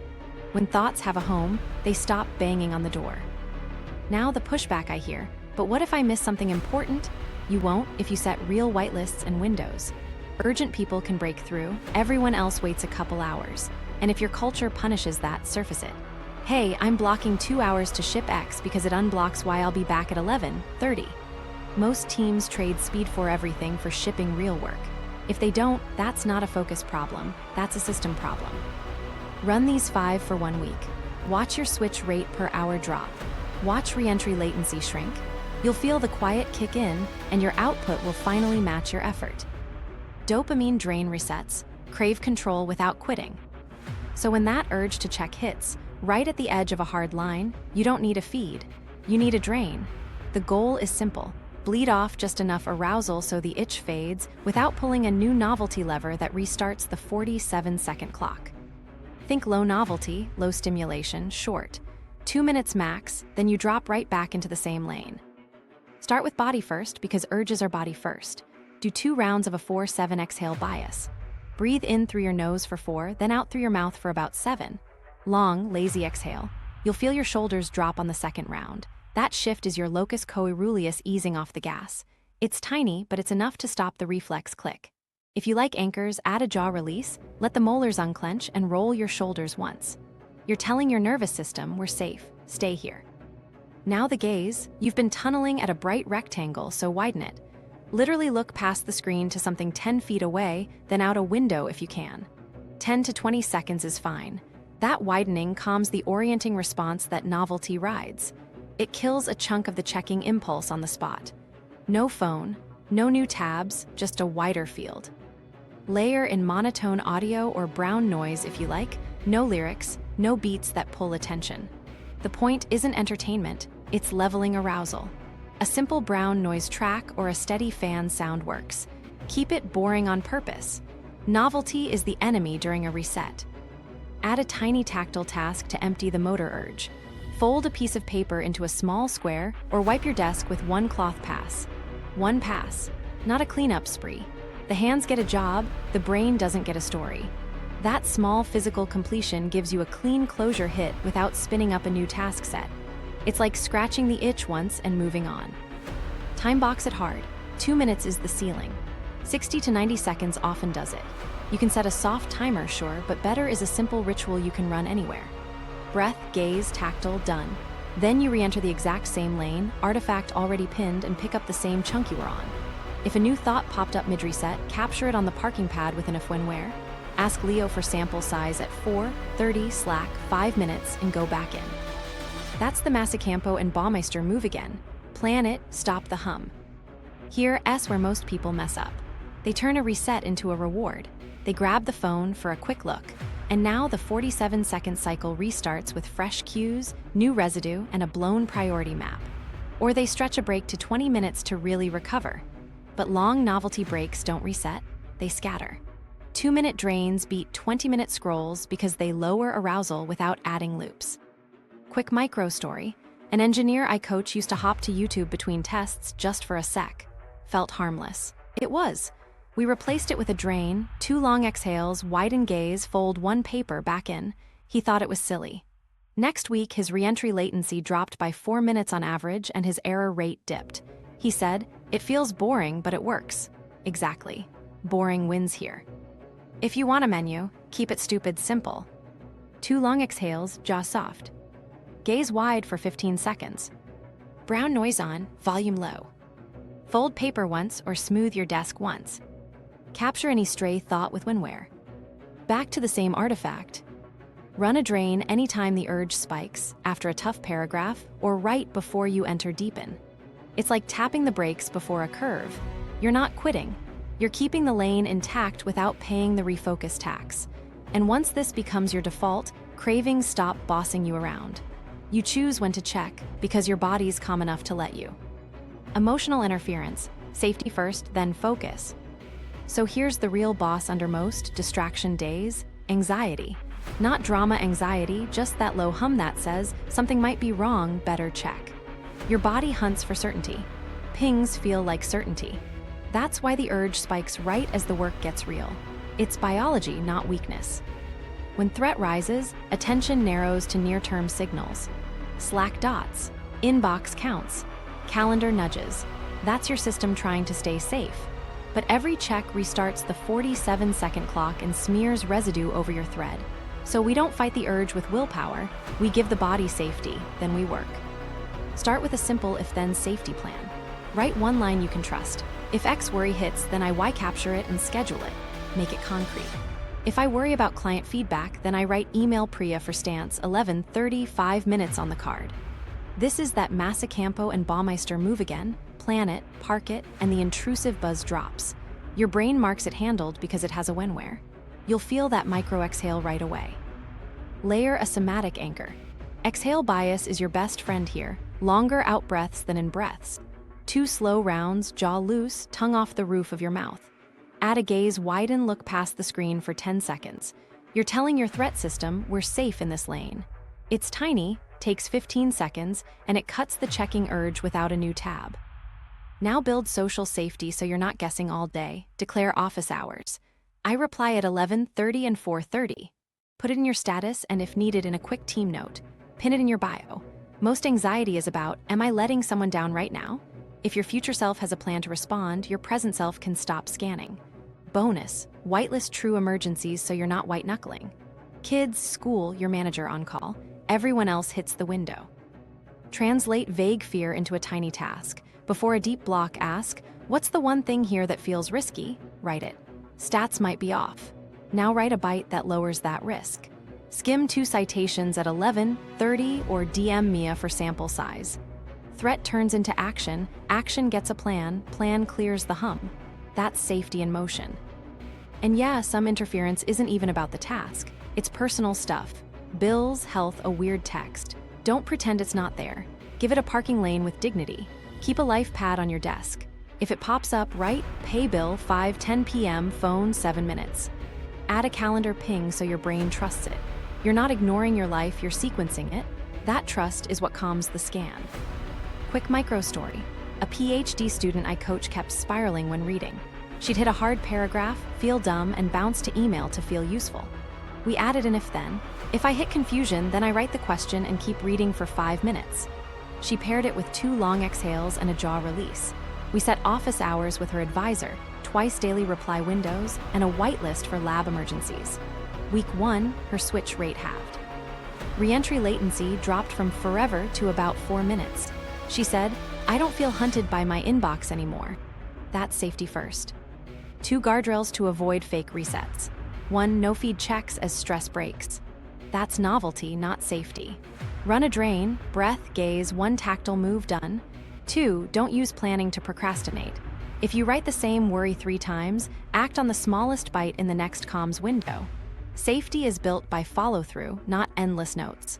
When thoughts have a home, they stop banging on the door. Now the pushback I hear, but what if I miss something important? You won't if you set real whitelists and windows. Urgent people can break through, everyone else waits a couple hours. And if your culture punishes that, surface it. Hey, I'm blocking 2 hours to ship X because it unblocks Y I'll be back at 11:30. Most teams trade speed for everything for shipping real work. If they don't, that's not a focus problem, that's a system problem. Run these 5 for 1 week. Watch your switch rate per hour drop. Watch re-entry latency shrink. You'll feel the quiet kick in, and your output will finally match your effort. Dopamine drain resets, crave control without quitting. So when that urge to check hits, right at the edge of a hard line, you don't need a feed, you need a drain. The goal is simple. Bleed off just enough arousal so the itch fades without pulling a new novelty lever that restarts the 47-second clock. Think low novelty, low stimulation, short. 2 minutes max, then you drop right back into the same lane. Start with body first because urges are body first. Do 2 rounds of a 4-7 exhale bias. Breathe in through your nose for 4, then out through your mouth for about 7. Long, lazy exhale. You'll feel your shoulders drop on the second round. That shift is your locus coeruleus easing off the gas. It's tiny, but it's enough to stop the reflex click. If you like anchors, add a jaw release, let the molars unclench, and roll your shoulders once. You're telling your nervous system, we're safe, stay here. Now the gaze, you've been tunneling at a bright rectangle, so widen it. Literally look past the screen to something 10 feet away, then out a window if you can. 10 to 20 seconds is fine. That widening calms the orienting response that novelty rides. It kills a chunk of the checking impulse on the spot. No phone, no new tabs, just a wider field. Layer in monotone audio or brown noise if you like, no lyrics, no beats that pull attention. The point isn't entertainment, it's leveling arousal. A simple brown noise track or a steady fan sound works. Keep it boring on purpose. Novelty is the enemy during a reset. Add a tiny tactile task to empty the motor urge. Fold a piece of paper into a small square or wipe your desk with 1 cloth pass. 1 pass, not a cleanup spree. The hands get a job, the brain doesn't get a story. That small physical completion gives you a clean closure hit without spinning up a new task set. It's like scratching the itch once and moving on. Time box it hard. 2 minutes is the ceiling. 60 to 90 seconds often does it. You can set a soft timer, sure, but better is a simple ritual you can run anywhere. Breath, gaze, tactile, done. Then you re-enter the exact same lane, artifact already pinned, and pick up the same chunk you were on. If a new thought popped up mid-reset, capture it on the parking pad within a when-where. Ask Leo for sample size at 4:30, slack 5 minutes, and go back in. That's the Masacampo and Baumeister move again. Plan it, stop the hum. Here, S where most people mess up. They turn a reset into a reward. They grab the phone for a quick look. And now the 47-second cycle restarts with fresh cues, new residue, and a blown priority map. Or they stretch a break to 20 minutes to really recover. But long novelty breaks don't reset, they scatter. 2-minute drains beat 20-minute scrolls because they lower arousal without adding loops. Quick micro story. An engineer I coach used to hop to YouTube between tests just for a sec. Felt harmless. It was. We replaced it with a drain, 2 long exhales, widen gaze, fold 1 paper back in. He thought it was silly. Next week, his reentry latency dropped by 4 minutes on average and his error rate dipped. He said, "It feels boring, but it works." Exactly. Boring wins here. If you want a menu, keep it stupid simple. 2 long exhales, jaw soft. Gaze wide for 15 seconds. Brown noise on, volume low. Fold paper once or smooth your desk once. Capture any stray thought with whenwhere. Back to the same artifact. Run a drain anytime the urge spikes, after a tough paragraph, or right before you enter Deepen. It's like tapping the brakes before a curve. You're not quitting. You're keeping the lane intact without paying the refocus tax. And once this becomes your default, cravings stop bossing you around. You choose when to check, because your body's calm enough to let you. Emotional interference, safety first, then focus. So here's the real boss under most distraction days: anxiety. Not drama anxiety, just that low hum that says something might be wrong, better check. Your body hunts for certainty. Pings feel like certainty. That's why the urge spikes right as the work gets real. It's biology, not weakness. When threat rises, attention narrows to near-term signals. Slack dots, inbox counts, calendar nudges. That's your system trying to stay safe. But every check restarts the 47-second clock and smears residue over your thread. So we don't fight the urge with willpower, we give the body safety, then we work. Start with a simple if-then safety plan. Write 1 line you can trust. If X worry hits, then I Y capture it and schedule it. Make it concrete. If I worry about client feedback, then I write email Priya for stance 11:30, 5 minutes on the card. This is that Masacampo and Baumeister move again. Plan it, park it, and the intrusive buzz drops. Your brain marks it handled because it has a whenwhere. You'll feel that micro exhale right away. Layer a somatic anchor. Exhale bias is your best friend here. Longer out breaths than in breaths. 2 slow rounds, jaw loose, tongue off the roof of your mouth. Add a gaze widen look past the screen for 10 seconds. You're telling your threat system, we're safe in this lane. It's tiny, takes 15 seconds, and it cuts the checking urge without a new tab. Now build social safety so you're not guessing all day. Declare office hours. I reply at 11:30 and 4:30. Put it in your status and if needed in a quick team note. Pin it in your bio. Most anxiety is about, am I letting someone down right now? If your future self has a plan to respond, your present self can stop scanning. Bonus, whitelist true emergencies so you're not white-knuckling. Kids, school, your manager on call. Everyone else hits the window. Translate vague fear into a tiny task. Before a deep block, ask, what's the one thing here that feels risky? Write it. Stats might be off. Now write a bite that lowers that risk. Skim 2 citations at 11:30 or DM Mia for sample size. Threat turns into action, action gets a plan, plan clears the hum. That's safety in motion. And yeah, some interference isn't even about the task. It's personal stuff. Bills, health, a weird text. Don't pretend it's not there. Give it a parking lane with dignity. Keep a life pad on your desk. If it pops up, write, pay bill 5:10 p.m., phone 7 minutes. Add a calendar ping so your brain trusts it. You're not ignoring your life, you're sequencing it. That trust is what calms the scan. Quick micro story. A PhD student I coach kept spiraling when reading. She'd hit a hard paragraph, feel dumb, and bounce to email to feel useful. We added an if-then. If I hit confusion, then I write the question and keep reading for 5 minutes. She paired it with 2 long exhales and a jaw release. We set office hours with her advisor, twice daily reply windows, and a whitelist for lab emergencies. Week 1, her switch rate halved. Reentry latency dropped from forever to about 4 minutes. She said, "I don't feel hunted by my inbox anymore." That's safety first. 2 guardrails to avoid fake resets. 1, no feed checks as stress breaks. That's novelty, not safety. Run a drain, breath, gaze, 1 tactile move done. 2, don't use planning to procrastinate. If you write the same worry 3 times, act on the smallest bite in the next comms window. Safety is built by follow-through, not endless notes.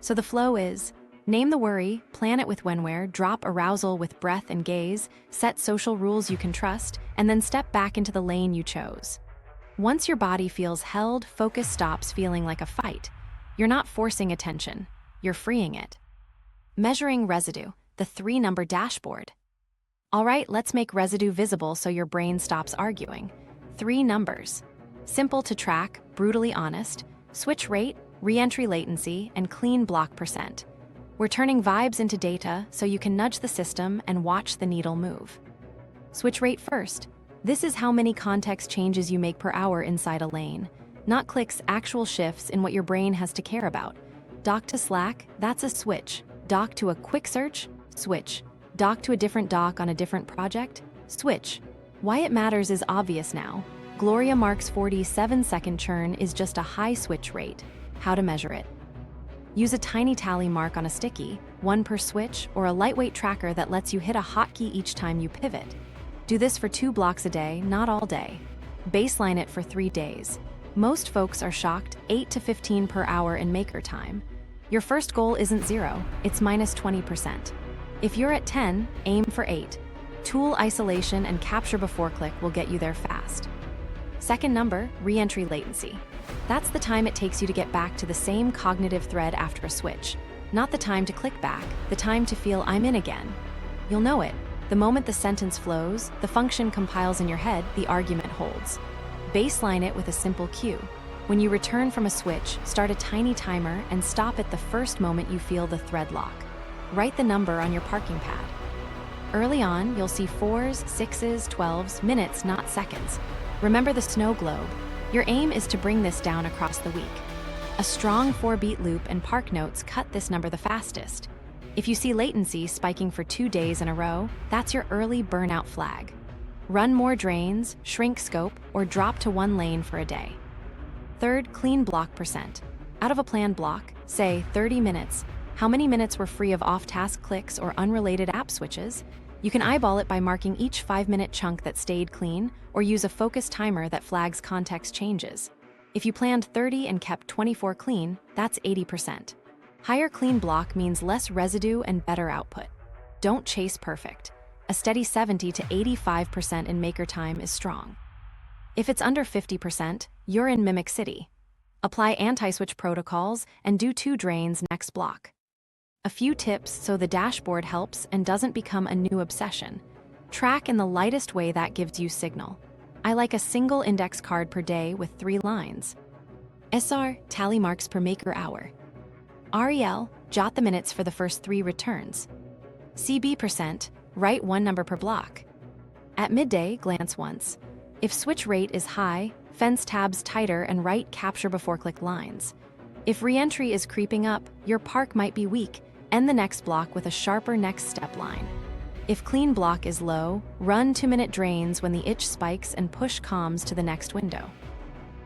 So the flow is: name the worry, plan it with when-where, drop arousal with breath and gaze, set social rules you can trust, and then step back into the lane you chose. Once your body feels held, focus stops feeling like a fight. You're not forcing attention, you're freeing it. Measuring residue, the 3-number dashboard. All right, let's make residue visible so your brain stops arguing. 3 numbers. Simple to track, brutally honest, switch rate, reentry latency, and clean block percent. We're turning vibes into data so you can nudge the system and watch the needle move. Switch rate first. This is how many context changes you make per hour inside a lane. Not clicks, actual shifts in what your brain has to care about. Dock to Slack, that's a switch. Dock to a quick search, switch. Dock to a different dock on a different project, switch. Why it matters is obvious now. Gloria Mark's 47-second churn is just a high switch rate. How to measure it? Use a tiny tally mark on a sticky, 1 per switch, or a lightweight tracker that lets you hit a hotkey each time you pivot. Do this for 2 blocks a day, not all day. Baseline it for 3 days. Most folks are shocked, 8 to 15 per hour in maker time. Your first goal isn't 0, it's minus 20%. If you're at 10, aim for 8. Tool isolation and capture before click will get you there fast. Second number, reentry latency. That's the time it takes you to get back to the same cognitive thread after a switch. Not the time to click back, the time to feel I'm in again. You'll know it. The moment the sentence flows, the function compiles in your head, the argument holds. Baseline it with a simple cue. When you return from a switch, start a tiny timer and stop at the first moment you feel the thread lock. Write the number on your parking pad. Early on, you'll see 4s, 6s, 12s, minutes, not seconds. Remember the snow globe. Your aim is to bring this down across the week. A strong 4-beat loop and park notes cut this number the fastest. If you see latency spiking for 2 days in a row, that's your early burnout flag. Run more drains, shrink scope, or drop to 1 lane for a day. Third, clean block percent. Out of a planned block, say 30 minutes, how many minutes were free of off-task clicks or unrelated app switches? You can eyeball it by marking each 5-minute chunk that stayed clean, or use a focus timer that flags context changes. If you planned 30 and kept 24 clean, that's 80%. Higher clean block means less residue and better output. Don't chase perfect. A steady 70 to 85% in maker time is strong. If it's under 50%, you're in Mimic City. Apply anti-switch protocols and do 2 drains next block. A few tips so the dashboard helps and doesn't become a new obsession. Track in the lightest way that gives you signal. I like a single index card per day with 3 lines. SR, tally marks per maker hour. REL, jot the minutes for the first 3 returns. CB percent, write 1 number per block. At midday, glance once. If switch rate is high, fence tabs tighter and write capture before click lines. If reentry is creeping up, your park might be weak. End the next block with a sharper next step line. If clean block is low, run 2-minute drains when the itch spikes and push comms to the next window.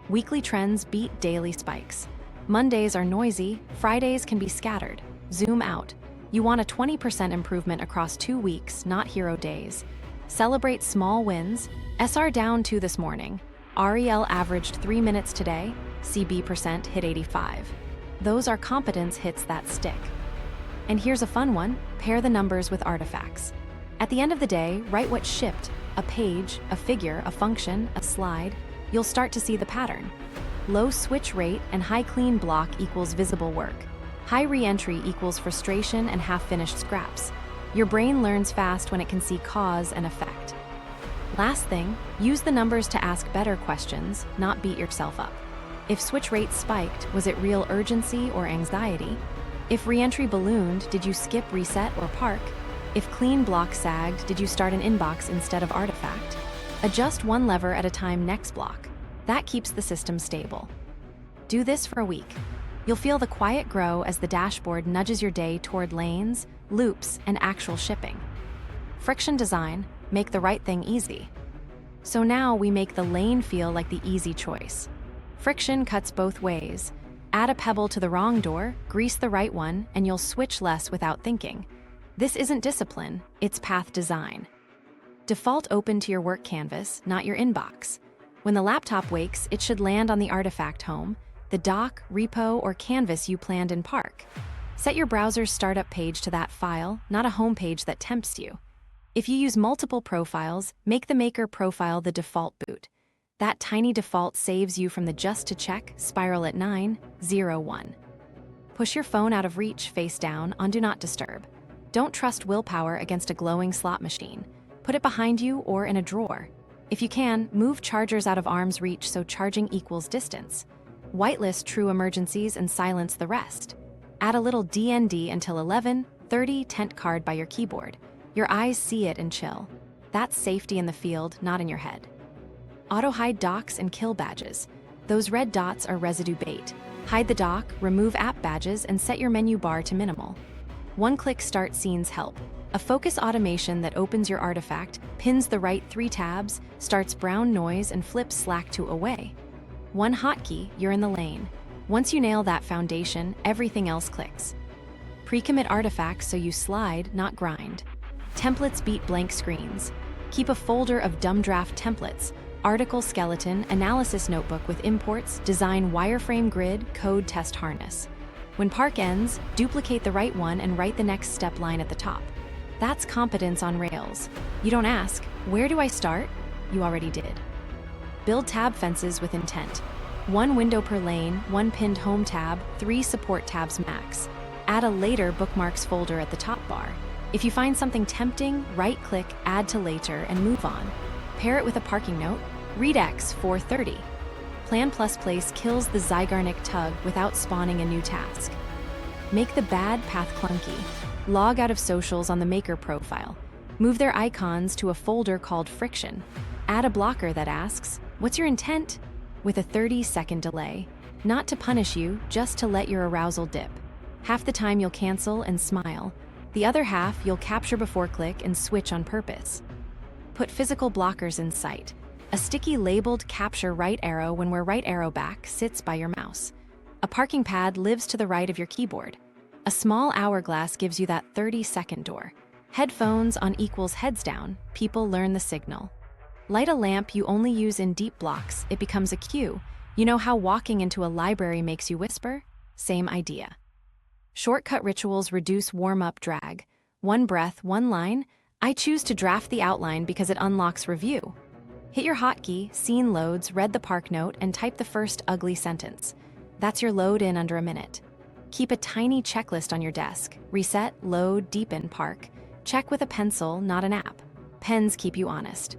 Weekly trends beat daily spikes. Mondays are noisy, Fridays can be scattered. Zoom out. You want a 20% improvement across 2 weeks, not hero days. Celebrate small wins. SR down 2 this morning. REL averaged 3 minutes today. CB percent hit 85. Those are competence hits that stick. And here's a fun one, pair the numbers with artifacts. At the end of the day, write what shipped, a page, a figure, a function, a slide. You'll start to see the pattern. Low switch rate and high clean block equals visible work. High reentry equals frustration and half-finished scraps. Your brain learns fast when it can see cause and effect. Last thing, use the numbers to ask better questions, not beat yourself up. If switch rate spiked, was it real urgency or anxiety? If reentry ballooned, did you skip reset or park? If clean block sagged, did you start an inbox instead of artifact? Adjust 1 lever at a time next block. That keeps the system stable. Do this for a week. You'll feel the quiet grow as the dashboard nudges your day toward lanes, loops, and actual shipping. Friction design, make the right thing easy. So now we make the lane feel like the easy choice. Friction cuts both ways. Add a pebble to the wrong door, grease the right one, and you'll switch less without thinking. This isn't discipline, it's path design. Default open to your work canvas, not your inbox. When the laptop wakes, it should land on the artifact home, the dock, repo, or canvas you planned in Park. Set your browser's startup page to that file, not a home page that tempts you. If you use multiple profiles, make the Maker profile the default boot. That tiny default saves you from the just to check spiral at 9:01. Push your phone out of reach face down on Do Not Disturb. Don't trust willpower against a glowing slot machine. Put it behind you or in a drawer. If you can, move chargers out of arm's reach so charging equals distance. Whitelist true emergencies and silence the rest. Add a little DND until 11:30 tent card by your keyboard. Your eyes see it and chill. That's safety in the field, not in your head. Auto-hide docks and kill badges. Those red dots are residue bait. Hide the dock, remove app badges, and set your menu bar to minimal. One-click start scenes help. A focus automation that opens your artifact, pins the right 3 tabs, starts brown noise, and flips Slack to away. One hotkey, you're in the lane. Once you nail that foundation, everything else clicks. Pre-commit artifacts so you slide, not grind. Templates beat blank screens. Keep a folder of dumb draft templates, article skeleton, analysis notebook with imports, design wireframe grid, code test harness. When Park ends, duplicate the right one and write the next step line at the top. That's competence on rails. You don't ask, where do I start? You already did. Build tab fences with intent. 1 window per lane, 1 pinned home tab, 3 support tabs max. Add a later bookmarks folder at the top bar. If you find something tempting, right-click, add to later, and move on. Pair it with a parking note, readx 430. Plan plus place kills the Zygarnik tug without spawning a new task. Make the bad path clunky. Log out of socials on the Maker profile. Move their icons to a folder called Friction. Add a blocker that asks, "What's your intent?" with a 30-second delay. Not to punish you, just to let your arousal dip. Half the time you'll cancel and smile. The other half you'll capture before click and switch on purpose. Put physical blockers in sight. A sticky labeled capture right arrow when where right arrow back sits by your mouse. A parking pad lives to the right of your keyboard. A small hourglass gives you that 30-second door. Headphones on equals heads down, people learn the signal. Light a lamp you only use in deep blocks, it becomes a cue. You know how walking into a library makes you whisper? Same idea. Shortcut rituals reduce warm-up drag. 1 breath, 1 line. I choose to draft the outline because it unlocks review. Hit your hotkey, scene loads, read the park note, and type the first ugly sentence. That's your load in under a minute. Keep a tiny checklist on your desk. Reset, load, deepen, park. Check with a pencil, not an app. Pens keep you honest.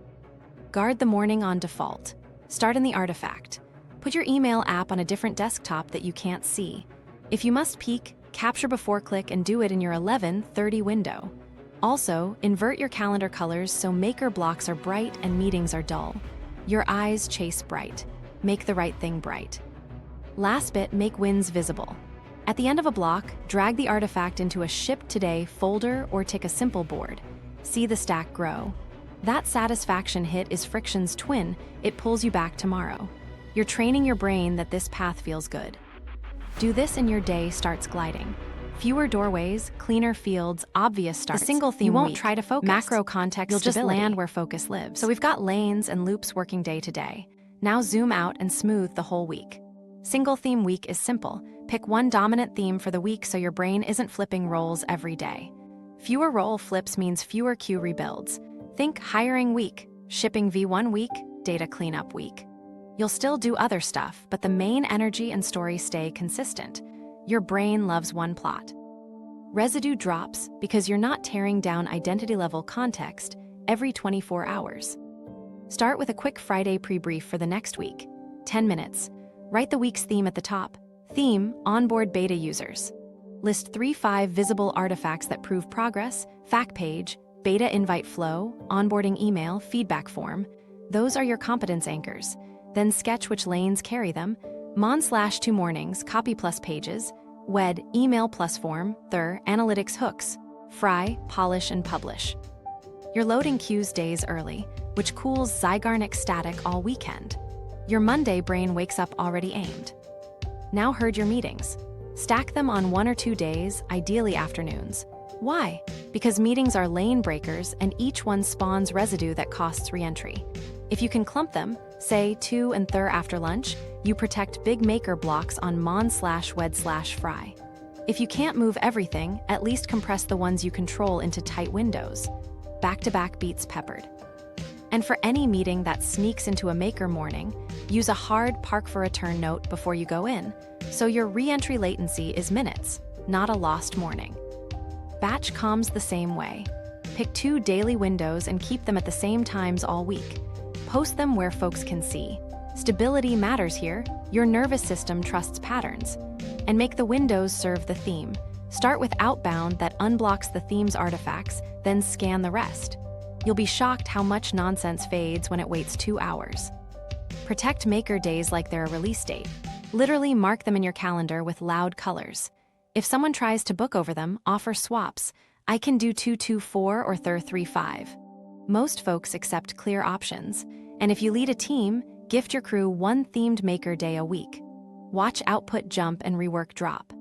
Guard the morning on default. Start in the artifact. Put your email app on a different desktop that you can't see. If you must peek, capture before click and do it in your 11:30 window. Also, invert your calendar colors so Maker blocks are bright and meetings are dull. Your eyes chase bright. Make the right thing bright. Last bit, make wins visible. At the end of a block, drag the artifact into a Ship Today folder or tick a simple board. See the stack grow. That satisfaction hit is Friction's twin. It pulls you back tomorrow. You're training your brain that this path feels good. Do this and your day starts gliding. Fewer doorways, cleaner fields, obvious starts. The single theme you won't try to focus. Macro context, you'll just land where focus lives. So we've got lanes and loops working day to day. Now zoom out and smooth the whole week. Single theme week is simple. Pick one dominant theme for the week so your brain isn't flipping roles every day. Fewer role flips means fewer queue rebuilds. Think hiring week, shipping V1 week, data cleanup week. You'll still do other stuff, but the main energy and story stay consistent. Your brain loves one plot. Residue drops because you're not tearing down identity-level context every 24 hours. Start with a quick Friday pre-brief for the next week. 10 minutes. Write the week's theme at the top. Theme, onboard beta users. List 3-5 visible artifacts that prove progress, fact page, beta invite flow, onboarding email, feedback form. Those are your competence anchors. Then sketch which lanes carry them. Mon/2 mornings, copy plus pages, wed, email plus form, analytics hooks, fry, polish, and publish. Your loading queues days early, which cools Zygarnik static all weekend. Your Monday brain wakes up already aimed. Now herd your meetings. Stack them on 1 or 2 days, ideally afternoons. Why? Because meetings are lane breakers and each one spawns residue that costs re-entry. If you can clump them, say 2 and 3 after lunch, you protect big maker blocks on mon/wed/fry. If you can't move everything, at least compress the ones you control into tight windows. Back-to-back beats peppered. And for any meeting that sneaks into a maker morning, use a hard park for a turn note before you go in, so your re-entry latency is minutes, not a lost morning. Batch comms the same way. Pick 2 daily windows and keep them at the same times all week. Post them where folks can see. Stability matters here. Your nervous system trusts patterns. And make the windows serve the theme. Start with outbound that unblocks the theme's artifacts, then scan the rest. You'll be shocked how much nonsense fades when it waits 2 hours. Protect maker days like they're a release date. Literally mark them in your calendar with loud colors. If someone tries to book over them, offer swaps. I can do 2-2-4 or 3-3-5. Most folks accept clear options. And if you lead a team, gift your crew 1 themed maker day a week. Watch output jump and rework drop.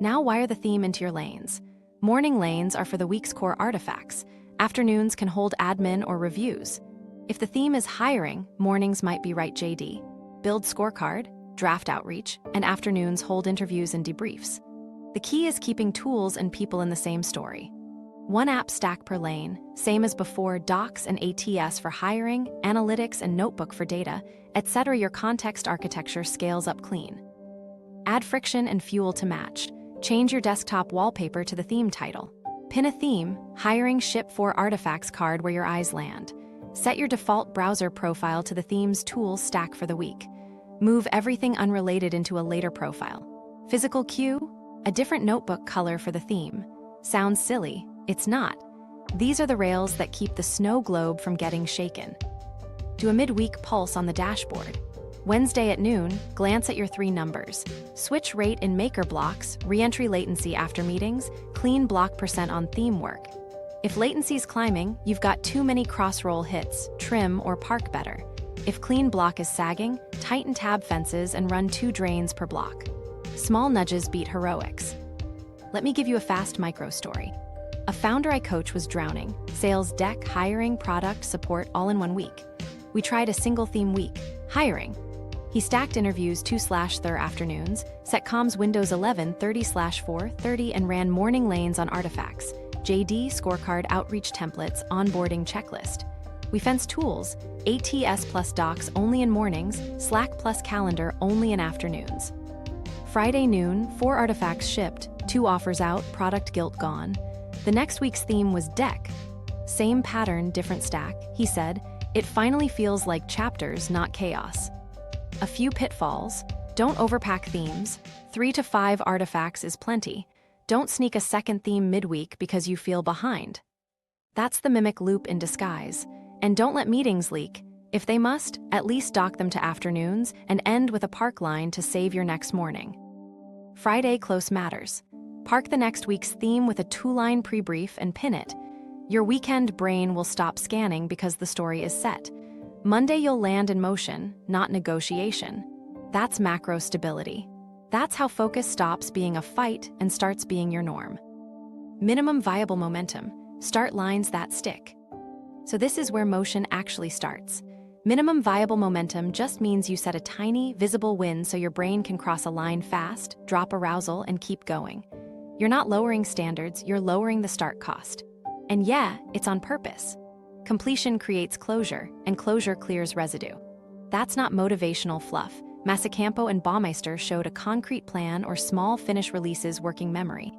Now wire the theme into your lanes. Morning lanes are for the week's core artifacts. Afternoons can hold admin or reviews. If the theme is hiring, mornings might be write JD, build scorecard, draft outreach, and afternoons hold interviews and debriefs. The key is keeping tools and people in the same story. 1 app stack per lane, same as before, docs and ATS for hiring, analytics and notebook for data, etc. Your context architecture scales up clean. Add friction and fuel to match. Change your desktop wallpaper to the theme title. Pin a theme, hiring ship for artifacts card where your eyes land. Set your default browser profile to the theme's tools stack for the week. Move everything unrelated into a later profile. Physical cue, a different notebook color for the theme. Sounds silly, it's not. These are the rails that keep the snow globe from getting shaken. Do a midweek pulse on the dashboard. Wednesday at noon, glance at your 3 numbers. Switch rate in maker blocks, re-entry latency after meetings, clean block % on theme work. If latency's climbing, you've got too many cross-roll hits, trim or park better. If clean block is sagging, tighten tab fences and run 2 drains per block. Small nudges beat heroics. Let me give you a fast micro story. A founder I coach was drowning. Sales, deck, hiring, product, support, all in 1 week. We tried a single theme week, hiring. He stacked interviews 2/3 afternoons, set comms Windows 11 30/4/30 and ran morning lanes on artifacts, JD, scorecard, outreach templates, onboarding checklist. We fenced tools, ATS plus docs only in mornings, Slack plus calendar only in afternoons. Friday noon, 4 artifacts shipped, 2 offers out, product guilt gone. The next week's theme was deck. Same pattern, different stack, he said. It finally feels like chapters, not chaos. A few pitfalls. Don't overpack themes. 3 to 5 artifacts is plenty. Don't sneak a second theme midweek because you feel behind. That's the mimic loop in disguise. And don't let meetings leak. If they must, at least dock them to afternoons and end with a park line to save your next morning. Friday close matters. Park the next week's theme with a 2-line pre-brief and pin it. Your weekend brain will stop scanning because the story is set. Monday you'll land in motion, not negotiation. That's macro stability. That's how focus stops being a fight and starts being your norm. Minimum viable momentum. Start lines that stick. So this is where motion actually starts. Minimum viable momentum just means you set a tiny, visible win so your brain can cross a line fast, drop arousal, and keep going. You're not lowering standards, you're lowering the start cost. And yeah, it's on purpose. Completion creates closure, and closure clears residue. That's not motivational fluff. Masacampo and Baumeister showed a concrete plan or small finish releases working memory.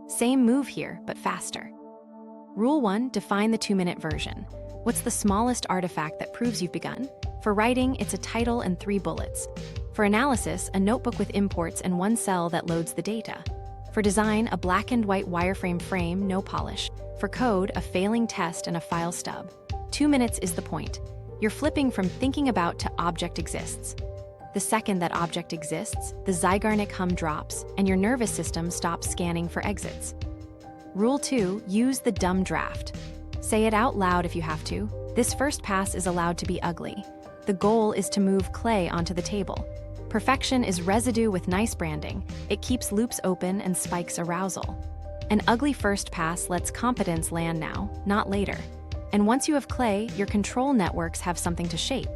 Same move here, but faster. Rule 1, define the 2-minute version. What's the smallest artifact that proves you've begun? For writing, it's a title and 3 bullets. For analysis, a notebook with imports and 1 cell that loads the data. For design, a black and white wireframe frame, no polish. For code, a failing test and a file stub. 2 minutes is the point. You're flipping from thinking about to object exists. The second that object exists, the zygarnik hum drops, and your nervous system stops scanning for exits. Rule 2, use the dumb draft. Say it out loud if you have to. This first pass is allowed to be ugly. The goal is to move clay onto the table. Perfection is residue with nice branding. It keeps loops open and spikes arousal. An ugly first pass lets competence land now, not later. And once you have clay, your control networks have something to shape.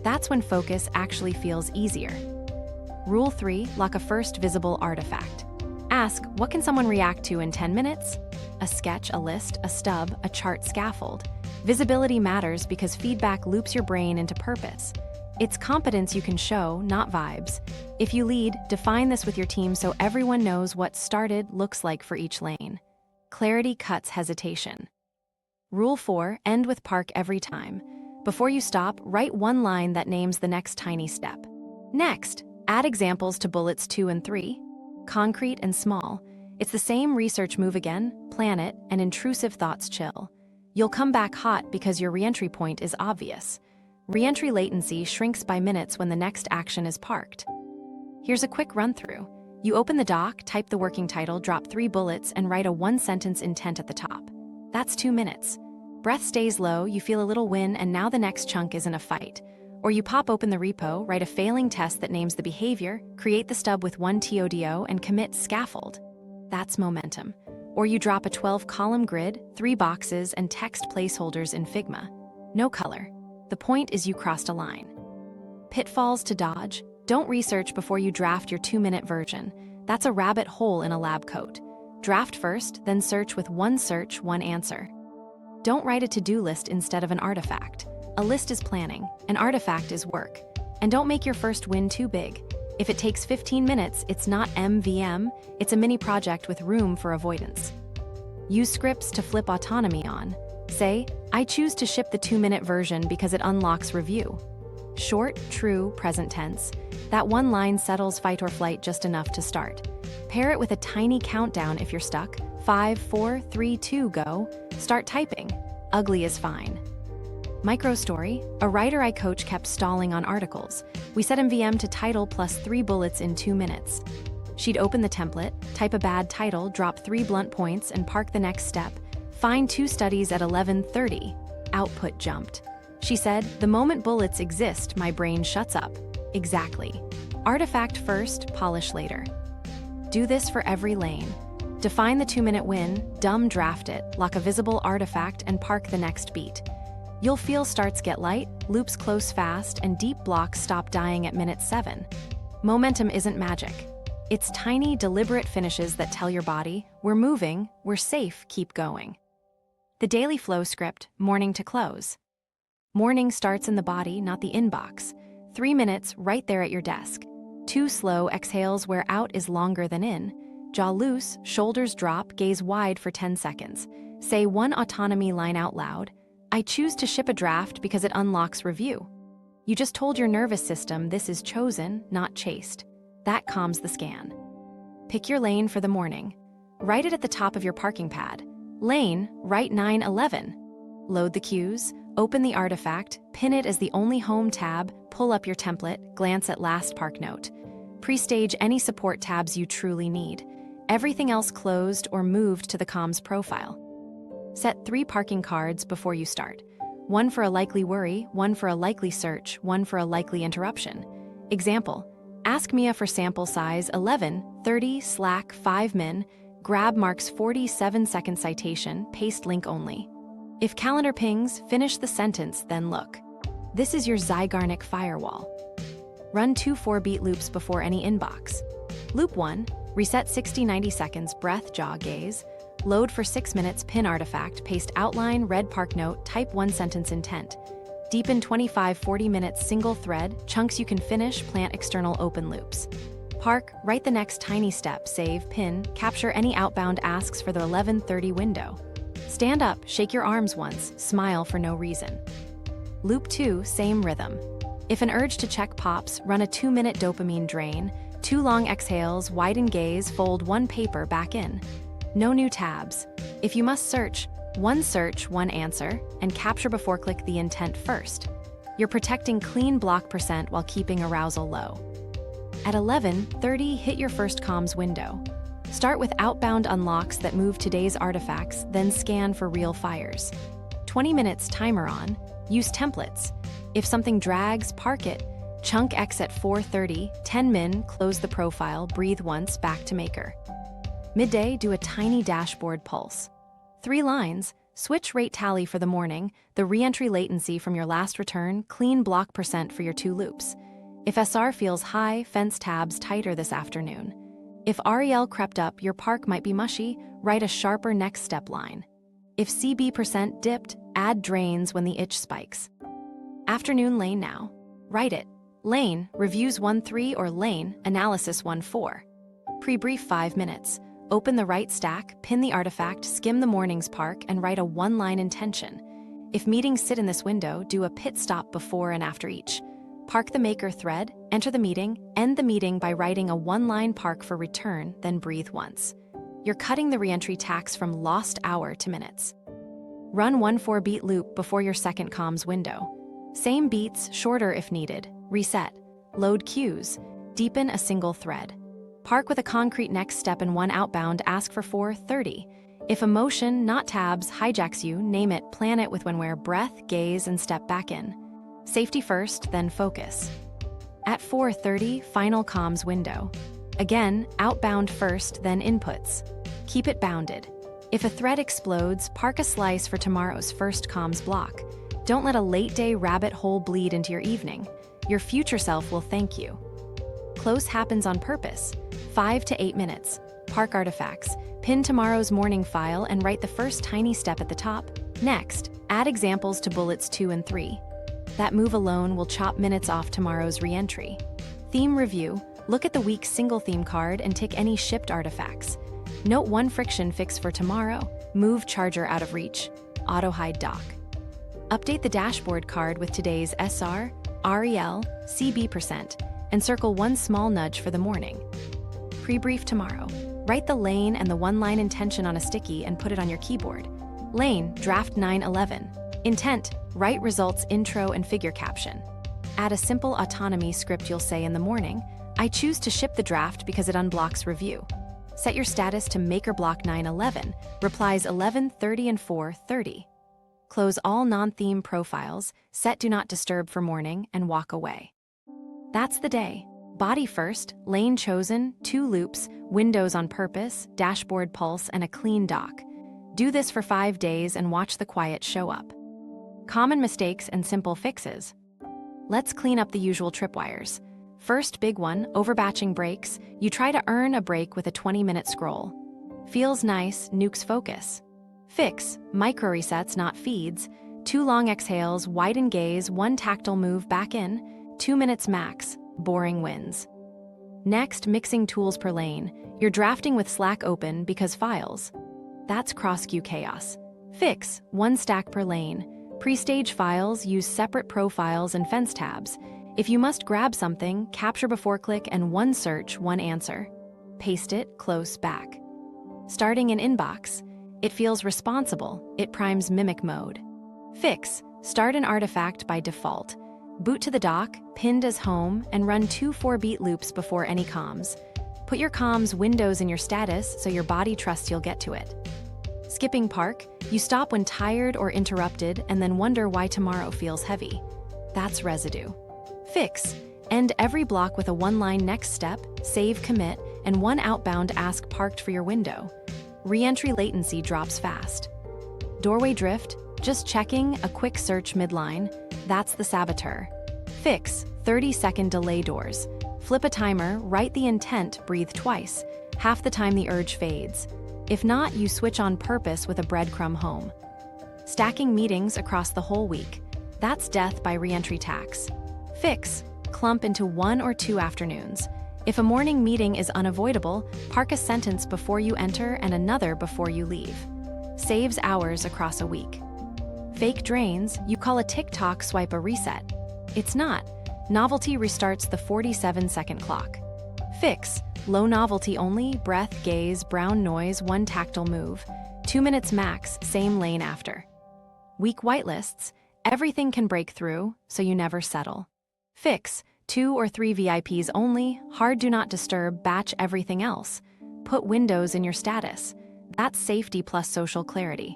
That's when focus actually feels easier. Rule 3, lock a first visible artifact. Ask, what can someone react to in 10 minutes? A sketch, a list, a stub, a chart scaffold. Visibility matters because feedback loops your brain into purpose. It's competence you can show, not vibes. If you lead, define this with your team so everyone knows what started looks like for each lane. Clarity cuts hesitation. Rule 4, end with park every time. Before you stop, write one line that names the next tiny step. Next, add examples to bullets 2 and 3. Concrete and small. It's the same research move again, plan it, and intrusive thoughts chill. You'll come back hot because your reentry point is obvious. Reentry latency shrinks by minutes when the next action is parked. Here's a quick run-through. You open the doc, type the working title, drop 3 bullets, and write a 1-sentence intent at the top. That's 2 minutes. Breath stays low, you feel a little win, and now the next chunk isn't a fight. Or you pop open the repo, write a failing test that names the behavior, create the stub with 1 TODO, and commit scaffold. That's momentum. Or you drop a 12-column grid, 3 boxes, and text placeholders in Figma. No color. The point is you crossed a line. Pitfalls to dodge. Don't research before you draft your 2-minute version. That's a rabbit hole in a lab coat. Draft first, then search with 1 search, 1 answer. Don't write a to-do list instead of an artifact. A list is planning, an artifact is work. And don't make your first win too big. If it takes 15 minutes, it's not MVM, it's a mini project with room for avoidance. Use scripts to flip autonomy on. Say, I choose to ship the 2-minute version because it unlocks review. Short, true, present tense. That one line settles fight or flight just enough to start. Pair it with a tiny countdown if you're stuck. 5, 4, 3, 2, go. Start typing. Ugly is fine. Micro story. A writer I coach kept stalling on articles. We set MVM to title plus 3 bullets in 2 minutes. She'd open the template, type a bad title, drop 3 blunt points, and park the next step. Find 2 studies at 11:30. Output jumped. She said, the moment bullets exist, my brain shuts up. Exactly. Artifact first, polish later. Do this for every lane. Define the 2-minute win, dumb draft it, lock a visible artifact, and park the next beat. You'll feel starts get light, loops close fast, and deep blocks stop dying at minute 7. Momentum isn't magic. It's tiny, deliberate finishes that tell your body, we're moving, we're safe, keep going. The daily flow script, morning to close. Morning starts in the body, not the inbox. 3 minutes, right there at your desk. 2 slow exhales where out is longer than in. Jaw loose, shoulders drop, gaze wide for 10 seconds. Say 1 autonomy line out loud. I choose to ship a draft because it unlocks review. You just told your nervous system this is chosen, not chased. That calms the scan. Pick your lane for the morning. Write it at the top of your parking pad. Lane, write 911. Load the cues, open the artifact, pin it as the only home tab, pull up your template, glance at last park note. Pre-stage any support tabs you truly need. Everything else closed or moved to the comms profile. Set 3 parking cards before you start. 1 for a likely worry, 1 for a likely search, 1 for a likely interruption. Example, ask Mia for sample size 11, 30, Slack 5 min, grab Mark's 47-second citation, paste link only. If calendar pings, finish the sentence, then look. This is your zygarnik firewall. Run 2 4-beat loops before any inbox. Loop 1, reset 60-90 seconds, breath, jaw, gaze. Load for 6 minutes, pin artifact, paste outline, red park note, type 1-sentence intent. Deepen 25-40 minutes, single thread, chunks you can finish, plant external open loops. Park, write the next tiny step, save, pin, capture any outbound asks for the 11:30 window. Stand up, shake your arms once, smile for no reason. Loop 2, same rhythm. If an urge to check pops, run a 2-minute dopamine drain, 2 long exhales, widen gaze, fold 1 paper back in. No new tabs. If you must search, 1 search, 1 answer, and capture before click the intent first. You're protecting clean block percent while keeping arousal low. At 11:30, hit your first comms window. Start with outbound unlocks that move today's artifacts, then scan for real fires. 20 minutes timer on, use templates. If something drags, park it. Chunk X at 4:30, 10 min, close the profile, breathe once, back to maker. Midday, do a tiny dashboard pulse. 3 lines, switch rate tally for the morning, the re-entry latency from your last return, clean block percent for your 2 loops. If SR feels high, fence tabs tighter this afternoon. If REL crept up, your park might be mushy, write a sharper next step line. If CB percent dipped, add drains when the itch spikes. Afternoon lane now. Write it. Lane, reviews 1-3 or lane, analysis 1-4. Pre-brief 5 minutes. Open the right stack, pin the artifact, skim the morning's park, and write a 1-line intention. If meetings sit in this window, do a pit stop before and after each. Park the maker thread, enter the meeting, end the meeting by writing a 1-line park for return, then breathe once. You're cutting the reentry tax from lost hour to minutes. Run 1 4-beat loop before your second comms window. Same beats, shorter if needed. Reset. Load queues. Deepen a single thread. Park with a concrete next step and 1 outbound, ask for 4:30. If emotion, not tabs, hijacks you, name it, plan it with when wear breath, gaze, and step back in. Safety first, then focus. At 4:30, final comms window. Again, outbound first, then inputs. Keep it bounded. If a thread explodes, park a slice for tomorrow's first comms block. Don't let a late-day rabbit hole bleed into your evening. Your future self will thank you. Close happens on purpose. 5 to 8 minutes. Park artifacts. Pin tomorrow's morning file and write the first tiny step at the top. Next, add examples to bullets 2 and 3. That move alone will chop minutes off tomorrow's re-entry. Theme review. Look at the week's single theme card and tick any shipped artifacts. Note 1 friction fix for tomorrow. Move charger out of reach. Auto hide dock. Update the dashboard card with today's SR, REL, CB percent, and circle 1 small nudge for the morning. Pre-brief tomorrow. Write the lane and the 1-line intention on a sticky and put it on your keyboard. Lane, draft 911. Intent, write results intro and figure caption. Add a simple autonomy script you'll say in the morning. I choose to ship the draft because it unblocks review. Set your status to maker block 911, replies 11:30 and 4:30. Close all non-theme profiles, set do not disturb for morning, and walk away. That's the day. Body first, lane chosen, 2 loops, windows on purpose, dashboard pulse, and a clean dock. Do this for 5 days and watch the quiet show up. Common mistakes and simple fixes. Let's clean up the usual tripwires. First big one, overbatching breaks. You try to earn a break with a 20-minute scroll. Feels nice, nukes focus. Fix, micro resets, not feeds. 2 long exhales, widen gaze, 1 tactile move back in. 2 minutes max, boring wins. Next, mixing tools per lane. You're drafting with Slack open because files. That's cross-queue chaos. Fix, 1 stack per lane. Pre-stage files, use separate profiles and fence tabs. If you must grab something, capture before click and 1 search, 1 answer. Paste it, close, back. Starting in inbox. It feels responsible, it primes mimic mode. Fix, start an artifact by default. Boot to the dock, pinned as home, and run 2 4-beat loops before any comms. Put your comms windows in your status so your body trusts you'll get to it. Skipping park, you stop when tired or interrupted and then wonder why tomorrow feels heavy. That's residue. Fix, end every block with a 1-line next step, save commit, and 1 outbound ask parked for your window. Re-entry latency drops fast. Doorway drift, just checking, a quick search midline. That's the saboteur. Fix, 30-second delay doors. Flip a timer, write the intent, breathe twice. Half the time the urge fades. If not, you switch on purpose with a breadcrumb home. Stacking meetings across the whole week. That's death by re-entry tax. Fix, clump into 1 or 2 afternoons. If a morning meeting is unavoidable, park a sentence before you enter and another before you leave. Saves hours across a week. Fake drains, you call a TikTok swipe a reset. It's not. Novelty restarts the 47-second clock. Fix, low novelty only, breath, gaze, brown noise, 1 tactile move. 2 minutes max, same lane after. Weak whitelists, Everything can break through, so you never settle. Fix, 2 or 3 VIPs only, hard do not disturb, batch everything else. Put windows in your status. That's safety plus social clarity.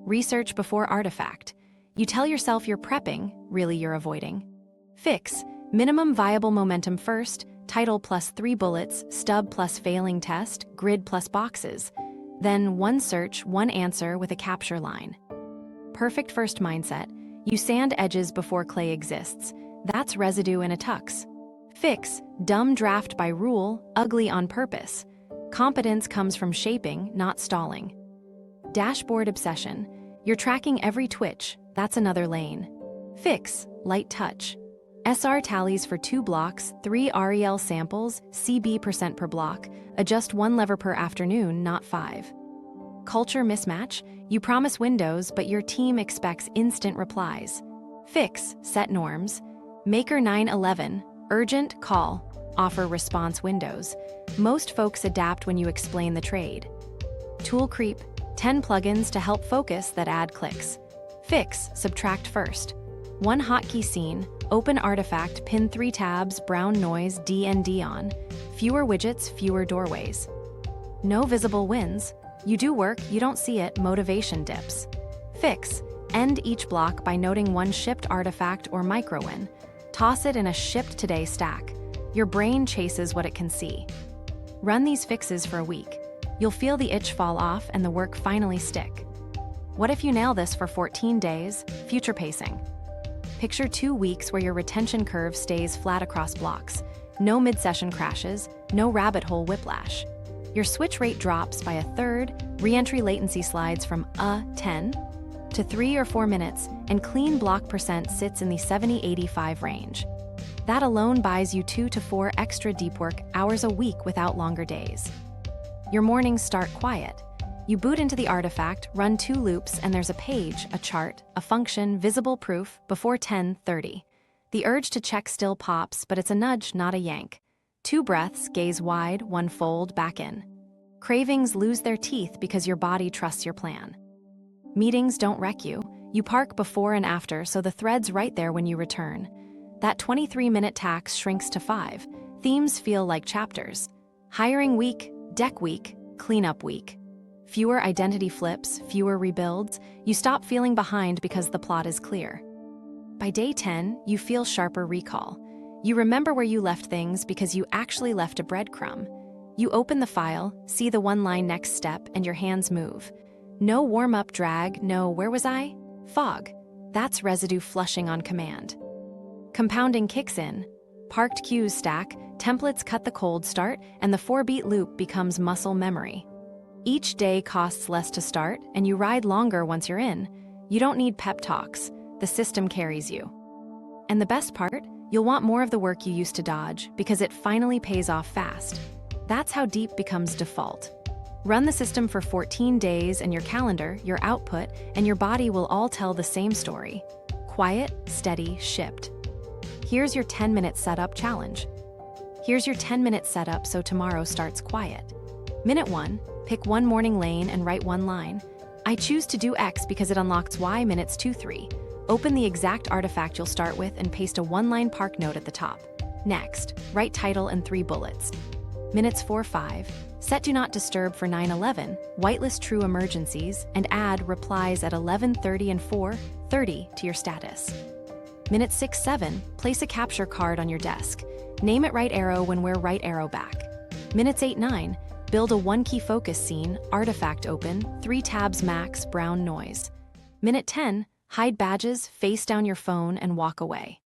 Research before artifact. You tell yourself you're prepping, really you're avoiding. Fix, minimum viable momentum first, title plus 3 bullets, stub plus failing test, grid plus boxes. Then 1 search, 1 answer with a capture line. Perfect first mindset. You sand edges before clay exists. That's residue in a tux. Fix, dumb draft by rule, ugly on purpose. Competence comes from shaping, not stalling. Dashboard obsession. You're tracking every twitch, that's another lane. Fix, light touch. SR tallies for 2 blocks, 3 REL samples, CB% per block, adjust 1 lever per afternoon, not 5. Culture mismatch. You promise windows, but your team expects instant replies. Fix, set norms. Maker 911, urgent, call, offer response windows. Most folks adapt when you explain the trade. Tool creep, 10 plugins to help focus that add clicks. Fix, subtract first. 1 hotkey scene, open artifact, pin 3 tabs, brown noise, DND on. Fewer widgets, fewer doorways. No visible wins. You do work, you don't see it, motivation dips. Fix, end each block by noting 1 shipped artifact or micro win. Toss it in a shipped today stack. Your brain chases what it can see. Run these fixes for a week. You'll feel the itch fall off and the work finally stick. What if you nail this for 14 days? Future pacing. Picture 2 weeks where your retention curve stays flat across blocks. No mid-session crashes, no rabbit hole whiplash. Your switch rate drops by 1/3, re-entry latency slides from 10 to 3 or 4 minutes, and clean block percent sits in the 70-85 range. That alone buys you 2 to 4 extra deep work hours a week without longer days. Your mornings start quiet. You boot into the artifact, run 2 loops, and there's a page, a chart, a function, visible proof, before 10:30. The urge to check still pops, but it's a nudge, not a yank. 2 breaths, gaze wide, 1 fold, back in. Cravings lose their teeth because your body trusts your plan. Meetings don't wreck you. You park before and after, so the thread's right there when you return. That 23-minute tax shrinks to 5. Themes feel like chapters. Hiring week, deck week, cleanup week. Fewer identity flips, fewer rebuilds. You stop feeling behind because the plot is clear. By day 10, you feel sharper recall. You remember where you left things because you actually left a breadcrumb. You open the file, see the 1-line next step, and your hands move. No warm-up drag, no where was I? Fog. That's residue flushing on command. Compounding kicks in. Parked queues stack, templates cut the cold start, and the 4-beat loop becomes muscle memory. Each day costs less to start, and you ride longer once you're in. You don't need pep talks. The system carries you. And the best part? You'll want more of the work you used to dodge because it finally pays off fast. That's how deep becomes default. Run the system for 14 days and your calendar, your output, and your body will all tell the same story. Quiet, steady, shipped. Here's your 10-minute setup challenge. Here's your 10-minute setup so tomorrow starts quiet. Minute 1, pick 1 morning lane and write 1 line. I choose to do X because it unlocks Y. Minutes 2-3. Open the exact artifact you'll start with and paste a 1-line park note at the top. Next, write title and 3 bullets. Minutes 4-5. Set do not disturb for 9/11, whitelist true emergencies, and add replies at 11:30 and 4:30 to your status. Minute 6-7. Place a capture card on your desk. Name it right arrow when we're right arrow back. Minutes 8-9. Build a 1-key focus scene, artifact open, 3 tabs max, brown noise. Minute 10. Hide badges, face down your phone, and walk away.